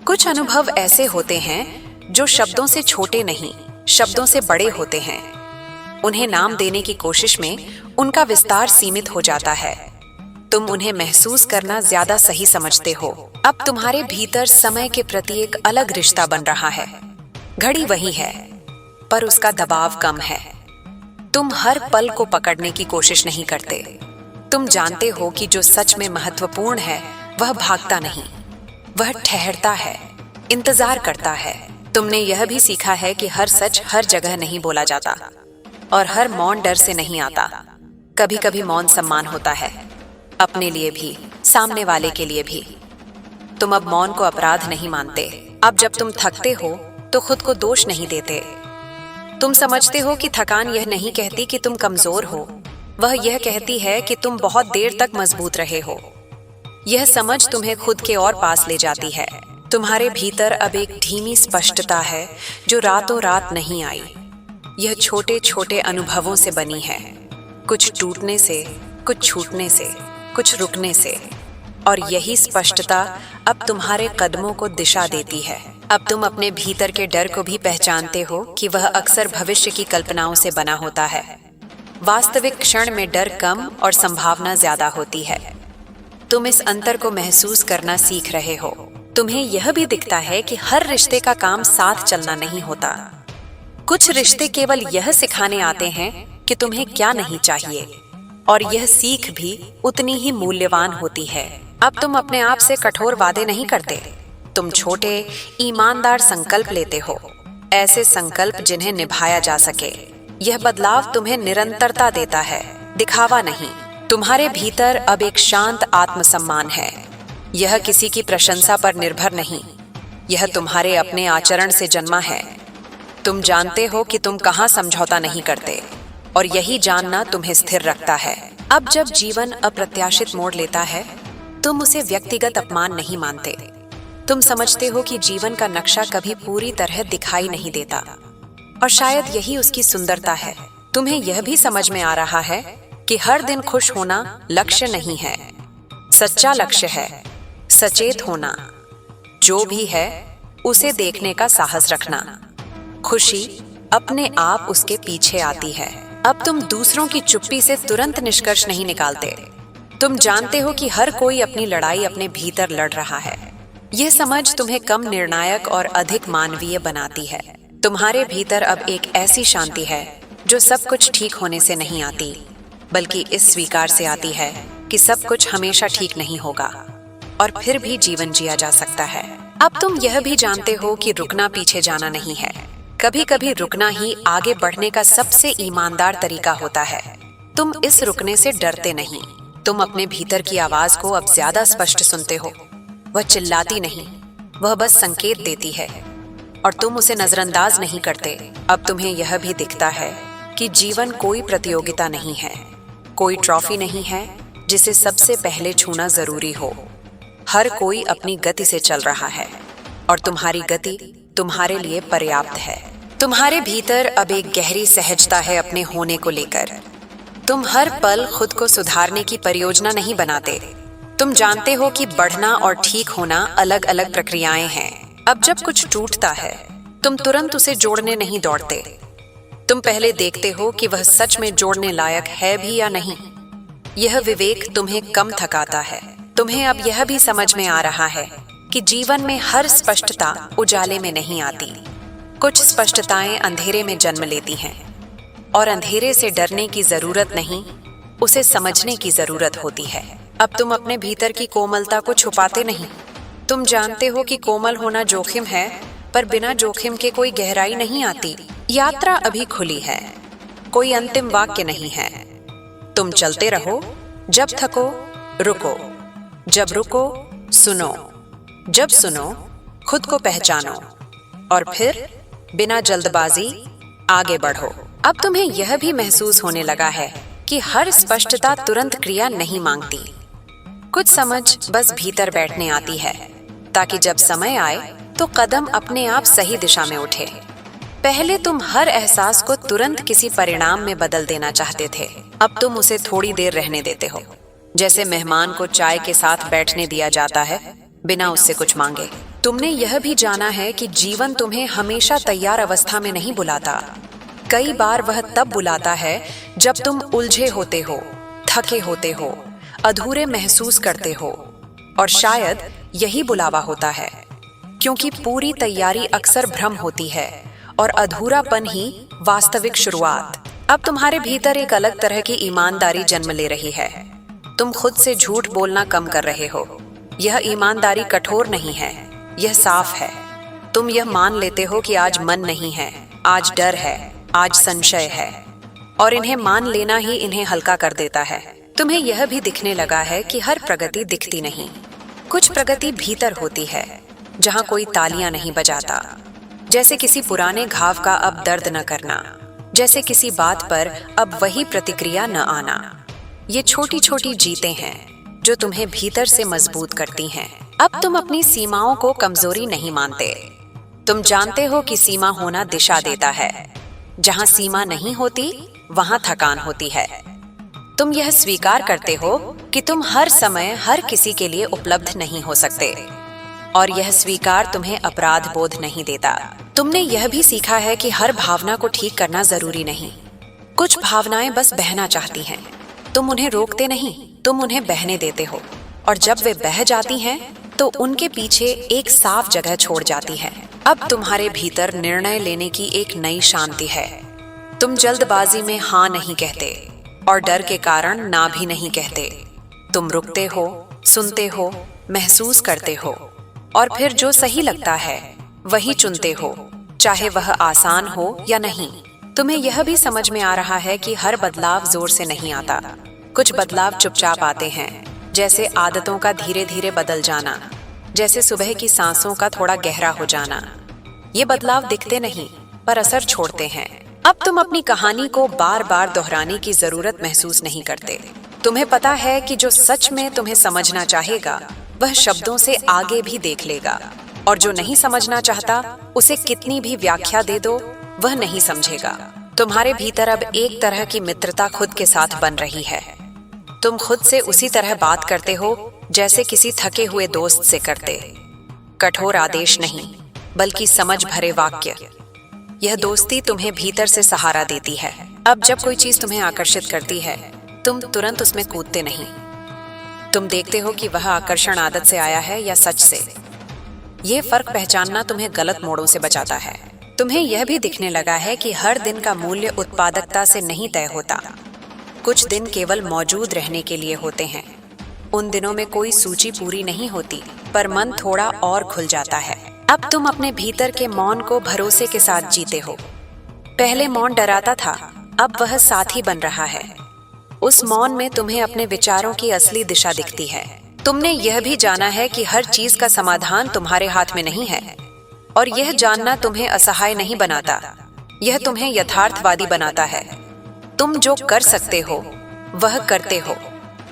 कुछ अनुभव ऐसे होते हैं जो शब्दों से छोटे नहीं, शब्दों से बड़े होते हैं। उन्हें नाम देने की कोशिश में उनका विस्तार सीमित हो जाता है। तुम उन्हें महसूस करना ज्यादा सही समझते हो। अब तुम्हारे भीतर समय के प्रति एक अलग रिश्ता बन रहा है। घड़ी वही है, पर उसका दबाव कम है। तुम हर पल को पकड़ने की कोशिश नहीं करते। तुम जानते हो कि जो सच में महत्वपूर्ण है वह भागता नहीं, वह ठहरता है, इंतजार करता है। तुमने यह भी सीखा है कि हर सच हर जगह नहीं बोला जाता और हर मौन डर से नहीं आता। कभी कभी मौन सम्मान होता है, अपने लिए भी, सामने वाले के लिए भी। तुम अब मौन को अपराध नहीं मानते। अब जब तुम थकते हो तो खुद को दोष नहीं देते। तुम समझते हो कि थकान यह नहीं कहती कि तुम कमजोर हो, वह यह कहती है कि तुम बहुत देर तक मजबूत रहे हो। यह समझ तुम्हें खुद के और पास ले जाती है। तुम्हारे भीतर अब एक धीमी स्पष्टता है जो रातों रात नहीं आई। यह छोटे छोटे अनुभवों से बनी है, कुछ टूटने से, कुछ छूटने से, कुछ रुकने से। और यही स्पष्टता अब तुम्हारे कदमों को दिशा देती है। अब तुम अपने भीतर के डर को भी पहचानते हो कि वह अक्सर भविष्य की कल्पनाओं से बना होता है। वास्तविक क्षण में डर कम और संभावना ज्यादा होती है। तुम इस अंतर को महसूस करना सीख रहे हो। तुम्हें यह भी दिखता है कि हर रिश्ते का काम साथ चलना नहीं होता। कुछ रिश्ते केवल यह सिखाने आते हैं कि तुम्हें क्या नहीं चाहिए, और यह सीख भी उतनी ही मूल्यवान होती है। अब तुम अपने आप से कठोर वादे नहीं करते। तुम छोटे, ईमानदार संकल्प लेते हो, ऐसे संकल्प जिन्हें निभाया जा सके। यह बदलाव तुम्हें निरंतरता देता है, दिखावा नहीं। तुम्हारे भीतर अब एक शांत आत्मसम्मान है। यह किसी की प्रशंसा पर निर्भर नहीं, यह तुम्हारे अपने आचरण से जन्मा है। तुम जानते हो कि तुम कहाँ समझौता नहीं करते, और यही जानना तुम्हें स्थिर रखता है। अब जब जीवन अप्रत्याशित मोड़ लेता है, तुम उसे व्यक्तिगत अपमान नहीं मानते। तुम समझते हो कि जीवन का नक्शा कभी पूरी तरह दिखाई नहीं देता, और शायद यही उसकी सुंदरता है। तुम्हें यह भी समझ में आ रहा है कि हर दिन खुश होना लक्ष्य नहीं है, सच्चा लक्ष्य है सचेत होना। जो भी है उसे देखने का साहस रखना। खुशी अपने आप उसके पीछे आती है। अब तुम दूसरों की चुप्पी से तुरंत निष्कर्ष नहीं निकालते। तुम जानते हो कि हर कोई अपनी लड़ाई अपने भीतर लड़ रहा है। यह समझ तुम्हें कम निर्णायक और अधिक मानवीय बनाती है। तुम्हारे भीतर अब एक ऐसी शांति है जो सब कुछ ठीक होने से नहीं आती, बल्कि इस स्वीकार से आती है कि सब कुछ हमेशा ठीक नहीं होगा, और फिर भी जीवन जिया जा सकता है। अब तुम यह भी जानते हो कि रुकना पीछे जाना नहीं है। कभी कभी रुकना ही आगे बढ़ने का सबसे ईमानदार तरीका होता है। तुम इस रुकने से डरते नहीं। तुम अपने भीतर की आवाज को अब ज्यादा स्पष्ट सुनते हो। वह चिल्लाती नहीं, वह बस संकेत देती है, और तुम उसे नजरअंदाज नहीं करते। अब तुम्हें यह भी दिखता है कि जीवन कोई प्रतियोगिता नहीं है, कोई ट्रॉफी नहीं है जिसे सबसे पहले छूना जरूरी हो। हर कोई अपनी गति से चल रहा है, और तुम्हारी गति तुम्हारे लिए पर्याप्त है। तुम्हारे भीतर अब एक गहरी सहजता है अपने होने को लेकर। तुम हर पल खुद को सुधारने की परियोजना नहीं बनाते। तुम जानते हो कि बढ़ना और ठीक होना अलग अलग प्रक्रियाएं हैं। अब जब कुछ टूटता है, तुम तुरंत उसे जोड़ने नहीं दौड़ते। तुम पहले देखते हो कि वह सच में जोड़ने लायक है भी या नहीं। यह विवेक तुम्हें कम थकाता है। तुम्हें अब यह भी समझ में आ रहा है कि जीवन में हर स्पष्टता उजाले में नहीं आती। कुछ स्पष्टताएं अंधेरे में जन्म लेती हैं, और अंधेरे से डरने की जरूरत नहीं, उसे समझने की जरूरत होती है। अब तुम अपने भीतर की कोमलता को छुपाते नहीं। तुम जानते हो कि कोमल होना जोखिम है, पर बिना जोखिम के कोई गहराई नहीं आती। यात्रा अभी खुली है, कोई अंतिम वाक्य नहीं है। तुम चलते रहो। जब थको रुको, जब रुको सुनो, जब सुनो खुद को पहचानो, और फिर बिना जल्दबाजी आगे बढ़ो। अब तुम्हें यह भी महसूस होने लगा है कि हर स्पष्टता तुरंत क्रिया नहीं मांगती। कुछ समझ बस भीतर बैठने आती है, ताकि जब समय आए तो कदम अपने आप सही दिशा में उठे। पहले तुम हर एहसास को तुरंत किसी परिणाम में बदल देना चाहते थे। अब तुम उसे थोड़ी देर रहने देते हो, जैसे मेहमान को चाय के साथ बैठने दिया जाता है, बिना उससे कुछ मांगे। तुमने यह भी जाना है कि जीवन तुम्हें हमेशा तैयार अवस्था में नहीं बुलाता। कई बार वह तब बुलाता है जब तुम उलझे होते हो, थके होते हो, अधूरे महसूस करते हो, और शायद यही बुलावा होता है, क्योंकि पूरी तैयारी अक्सर भ्रम होती है और अधूरापन ही वास्तविक शुरुआत। अब तुम्हारे भीतर एक अलग तरह की ईमानदारी जन्म ले रही है। तुम खुद से झूठ बोलना कम कर रहे हो। यह ईमानदारी कठोर नहीं है, यह साफ है। तुम यह मान लेते हो कि आज मन नहीं है, आज डर है, आज संशय है, और इन्हें मान लेना ही इन्हें हल्का कर देता है। तुम्हें यह भी दिखने लगा है कि हर प्रगति दिखती नहीं, कुछ प्रगति भीतर होती है, जहां कोई तालियां नहीं बजाता। जैसे किसी पुराने घाव का अब दर्द न करना, जैसे किसी बात पर अब वही प्रतिक्रिया न आना। ये छोटी छोटी जीतें हैं जो तुम्हें भीतर से मजबूत करती हैं। अब तुम अपनी सीमाओं को कमजोरी नहीं मानते। तुम जानते हो कि सीमा होना दिशा देता है। जहां सीमा नहीं होती वहां थकान होती है। तुम यह स्वीकार करते हो कि तुम हर समय हर किसी के लिए उपलब्ध नहीं हो सकते, और यह स्वीकार तुम्हें अपराध बोध नहीं देता। तुमने यह भी सीखा है कि हर भावना को ठीक करना जरूरी नहीं। कुछ भावनाएं बस बहना चाहती हैं। तुम उन्हें रोकते नहीं, तुम उन्हें बहने देते हो, और जब वे बह जाती हैं तो उनके पीछे एक साफ जगह छोड़ जाती है। अब तुम्हारे भीतर निर्णय लेने की एक नई शांति है। तुम जल्दबाजी में हाँ नहीं कहते और डर के कारण ना भी नहीं कहते। तुम रुकते हो, सुनते हो, महसूस करते हो, और फिर जो सही लगता है वही चुनते हो, चाहे वह आसान हो या नहीं। तुम्हें यह भी समझ में आ रहा है कि हर बदलाव जोर से नहीं आता। कुछ बदलाव चुपचाप आते हैं, जैसे आदतों का धीरे धीरे बदल जाना, जैसे सुबह की सांसों का थोड़ा गहरा हो जाना। ये बदलाव दिखते नहीं पर असर छोड़ते हैं। अब तुम अपनी कहानी को बार बार दोहराने की जरूरत महसूस नहीं करते। तुम्हें पता है कि जो सच में तुम्हें समझना चाहेगा वह शब्दों से आगे भी देख लेगा, और जो नहीं समझना चाहता उसे कितनी भी व्याख्या दे दो वह नहीं समझेगा। तुम्हारे भीतर अब एक तरह की मित्रता खुद के साथ बन रही है। तुम खुद से उसी तरह बात करते हो जैसे किसी थके हुए दोस्त से करते। कठोर आदेश नहीं, बल्कि समझ भरे वाक्य। यह दोस्ती तुम्हें भीतर से सहारा देती है। अब जब कोई चीज तुम्हें आकर्षित करती है तुम तुरंत उसमें कूदते नहीं। तुम देखते हो कि वह आकर्षण आदत से आया है या सच से। ये फर्क पहचानना तुम्हें गलत मोड़ों से बचाता है। तुम्हें यह भी दिखने लगा है कि हर दिन का मूल्य उत्पादकता से नहीं तय होता। कुछ दिन केवल मौजूद रहने के लिए होते हैं। उन दिनों में कोई सूची पूरी नहीं होती, पर मन थोड़ा और खुल जाता है। अब तुम अपने भीतर के मौन को भरोसे के साथ जीते हो। पहले मौन डराता था, अब वह साथी बन रहा है। उस मौन में तुम्हें अपने विचारों की असली दिशा दिखती है। तुमने यह भी जाना है कि हर चीज का समाधान तुम्हारे हाथ में नहीं है, और यह जानना तुम्हें असहाय नहीं बनाता, यह तुम्हें यथार्थवादी बनाता है। तुम जो कर सकते हो वह करते हो,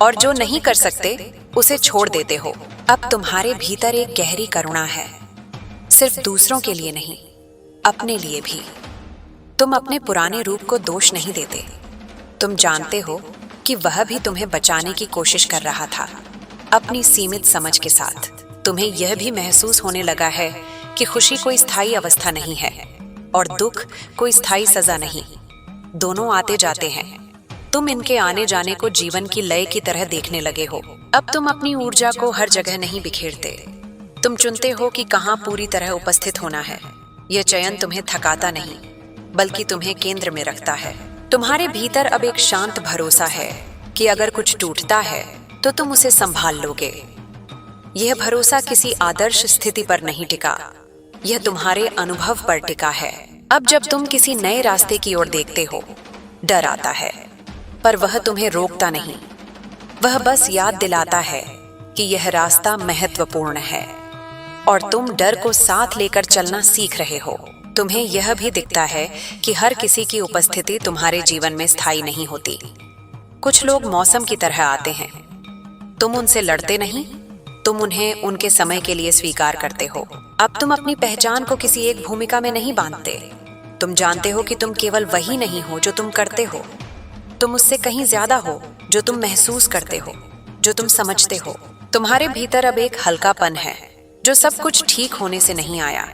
और जो नहीं कर सकते उसे छोड़ देते हो। अब तुम्हारे भीतर एक गहरी करुणा है, सिर्फ दूसरों के लिए नहीं, अपने लिए भी। तुम अपने पुराने रूप को दोष नहीं देते। तुम जानते हो कि वह भी तुम्हें बचाने की कोशिश कर रहा था, अपनी सीमित समझ के साथ। तुम्हें यह भी महसूस होने लगा है कि खुशी कोई स्थायी अवस्था नहीं है, और दुख कोई स्थायी सजा नहीं। दोनों आते जाते हैं। तुम इनके आने जाने को जीवन की लय की तरह देखने लगे हो। अब तुम अपनी ऊर्जा को हर जगह नहीं बिखेरते। तुम चुनते हो कि कहाँ पूरी तरह उपस्थित होना है। यह चयन तुम्हें थकाता नहीं, बल्कि तुम्हें केंद्र में रखता है। तुम्हारे भीतर अब एक शांत भरोसा है कि अगर कुछ टूटता है तो तुम उसे संभाल लोगे। यह भरोसा किसी आदर्श स्थिति पर नहीं टिका, यह तुम्हारे अनुभव पर टिका है। अब जब तुम किसी नए रास्ते की ओर देखते हो, डर आता है, पर वह तुम्हें रोकता नहीं। वह बस याद दिलाता है कि यह रास्ता महत्वपूर्ण है, और तुम डर को साथ लेकर चलना सीख रहे हो। तुम्हें यह भी दिखता है कि हर किसी की उपस्थिति तुम्हारे जीवन में स्थायी नहीं होती। कुछ लोग मौसम की तरह आते हैं। तुम उनसे लड़ते नहीं, तुम उन्हें उनके समय के लिए स्वीकार करते हो। अब तुम अपनी पहचान को किसी एक भूमिका में नहीं बांधते। तुम जानते हो कि तुम केवल वही नहीं हो जो तुम करते हो। तुम उससे कहीं ज्यादा हो, जो तुम महसूस करते हो, जो तुम समझते हो। तुम्हारे भीतर अब एक हल्कापन है जो सब कुछ ठीक होने से नहीं आया।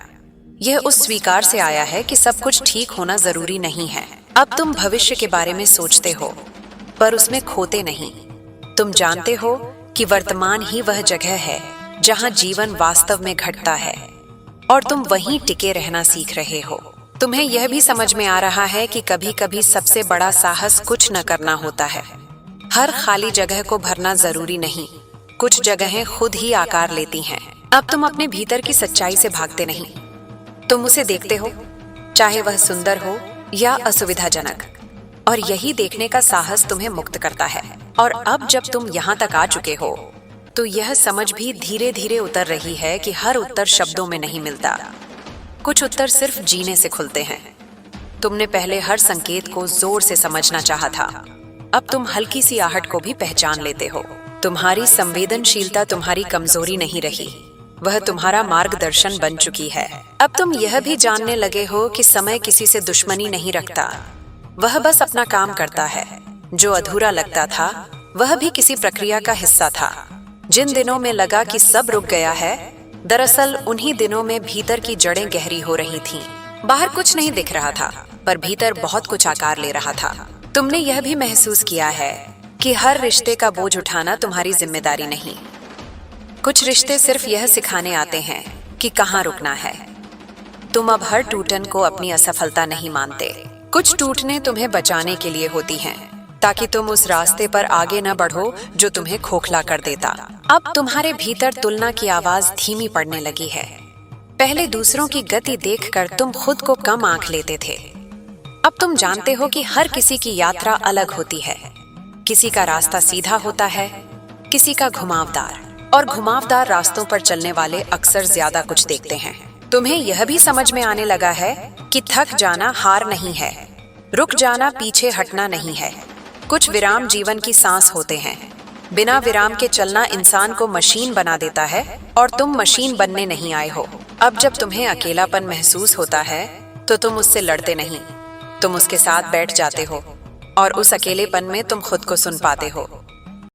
यह उस स्वीकार से आया है कि सब कुछ ठीक होना जरूरी नहीं है। अब तुम भविष्य के बारे में सोचते हो, पर उसमें खोते नहीं। तुम जानते हो कि वर्तमान ही वह जगह है जहां जीवन वास्तव में घटता है, और तुम वहीं टिके रहना सीख रहे हो। तुम्हें यह भी समझ में आ रहा है कि कभी कभी सबसे बड़ा साहस कुछ न करना होता है। हर खाली जगह को भरना जरूरी नहीं, कुछ जगहें खुद ही आकार लेती हैं। अब तुम अपने भीतर की सच्चाई से भागते नहीं, तुम उसे देखते हो, चाहे वह सुंदर हो या असुविधाजनक, और यही देखने का साहस तुम्हें मुक्त करता है। और अब जब तुम यहाँ तक आ चुके हो तो यह समझ भी धीरे धीरे उतर रही है कि हर उत्तर शब्दों में नहीं मिलता, कुछ उत्तर सिर्फ जीने से खुलते हैं। तुमने पहले हर संकेत को जोर से समझना चाहा था, अब तुम हल्की सी आहट को भी पहचान लेते हो। तुम्हारी संवेदनशीलता तुम्हारी कमजोरी नहीं रही, वह तुम्हारा मार्गदर्शन बन चुकी है। अब तुम यह भी जानने लगे हो कि समय किसी से दुश्मनी नहीं रखता, वह बस अपना काम करता है। जो अधूरा लगता था वह भी किसी प्रक्रिया का हिस्सा था। जिन दिनों में लगा कि सब रुक गया है, दरअसल उन्हीं दिनों में भीतर की जड़ें गहरी हो रही थीं। बाहर कुछ नहीं दिख रहा था, पर भीतर बहुत कुछ आकार ले रहा था। तुमने यह भी महसूस किया है कि हर रिश्ते का बोझ उठाना तुम्हारी जिम्मेदारी नहीं। कुछ रिश्ते सिर्फ यह सिखाने आते हैं कि कहाँ रुकना है। तुम अब हर टूटन को अपनी असफलता नहीं मानते। कुछ टूटने तुम्हें बचाने के लिए होती हैं, ताकि तुम उस रास्ते पर आगे न बढ़ो जो तुम्हें खोखला कर देता। अब तुम्हारे भीतर तुलना की आवाज धीमी पड़ने लगी है। पहले दूसरों की गति देखकर तुम खुद को कम आंक लेते थे, अब तुम जानते हो कि हर किसी की यात्रा अलग होती है। किसी का रास्ता सीधा होता है, किसी का घुमावदार, और घुमावदार रास्तों पर चलने वाले अक्सर ज्यादा कुछ देखते हैं। तुम्हें यह भी समझ में आने लगा है कि थक जाना हार नहीं है, रुक जाना पीछे हटना नहीं है। कुछ विराम जीवन की सांस होते हैं। बिना विराम के चलना इंसान को मशीन बना देता है, और तुम मशीन बनने नहीं आए हो। अब जब तुम्हें अकेलापन महसूस होता है तो तुम उससे लड़ते नहीं, तुम उसके साथ बैठ जाते हो, और उस अकेलेपन में तुम खुद को सुन पाते हो।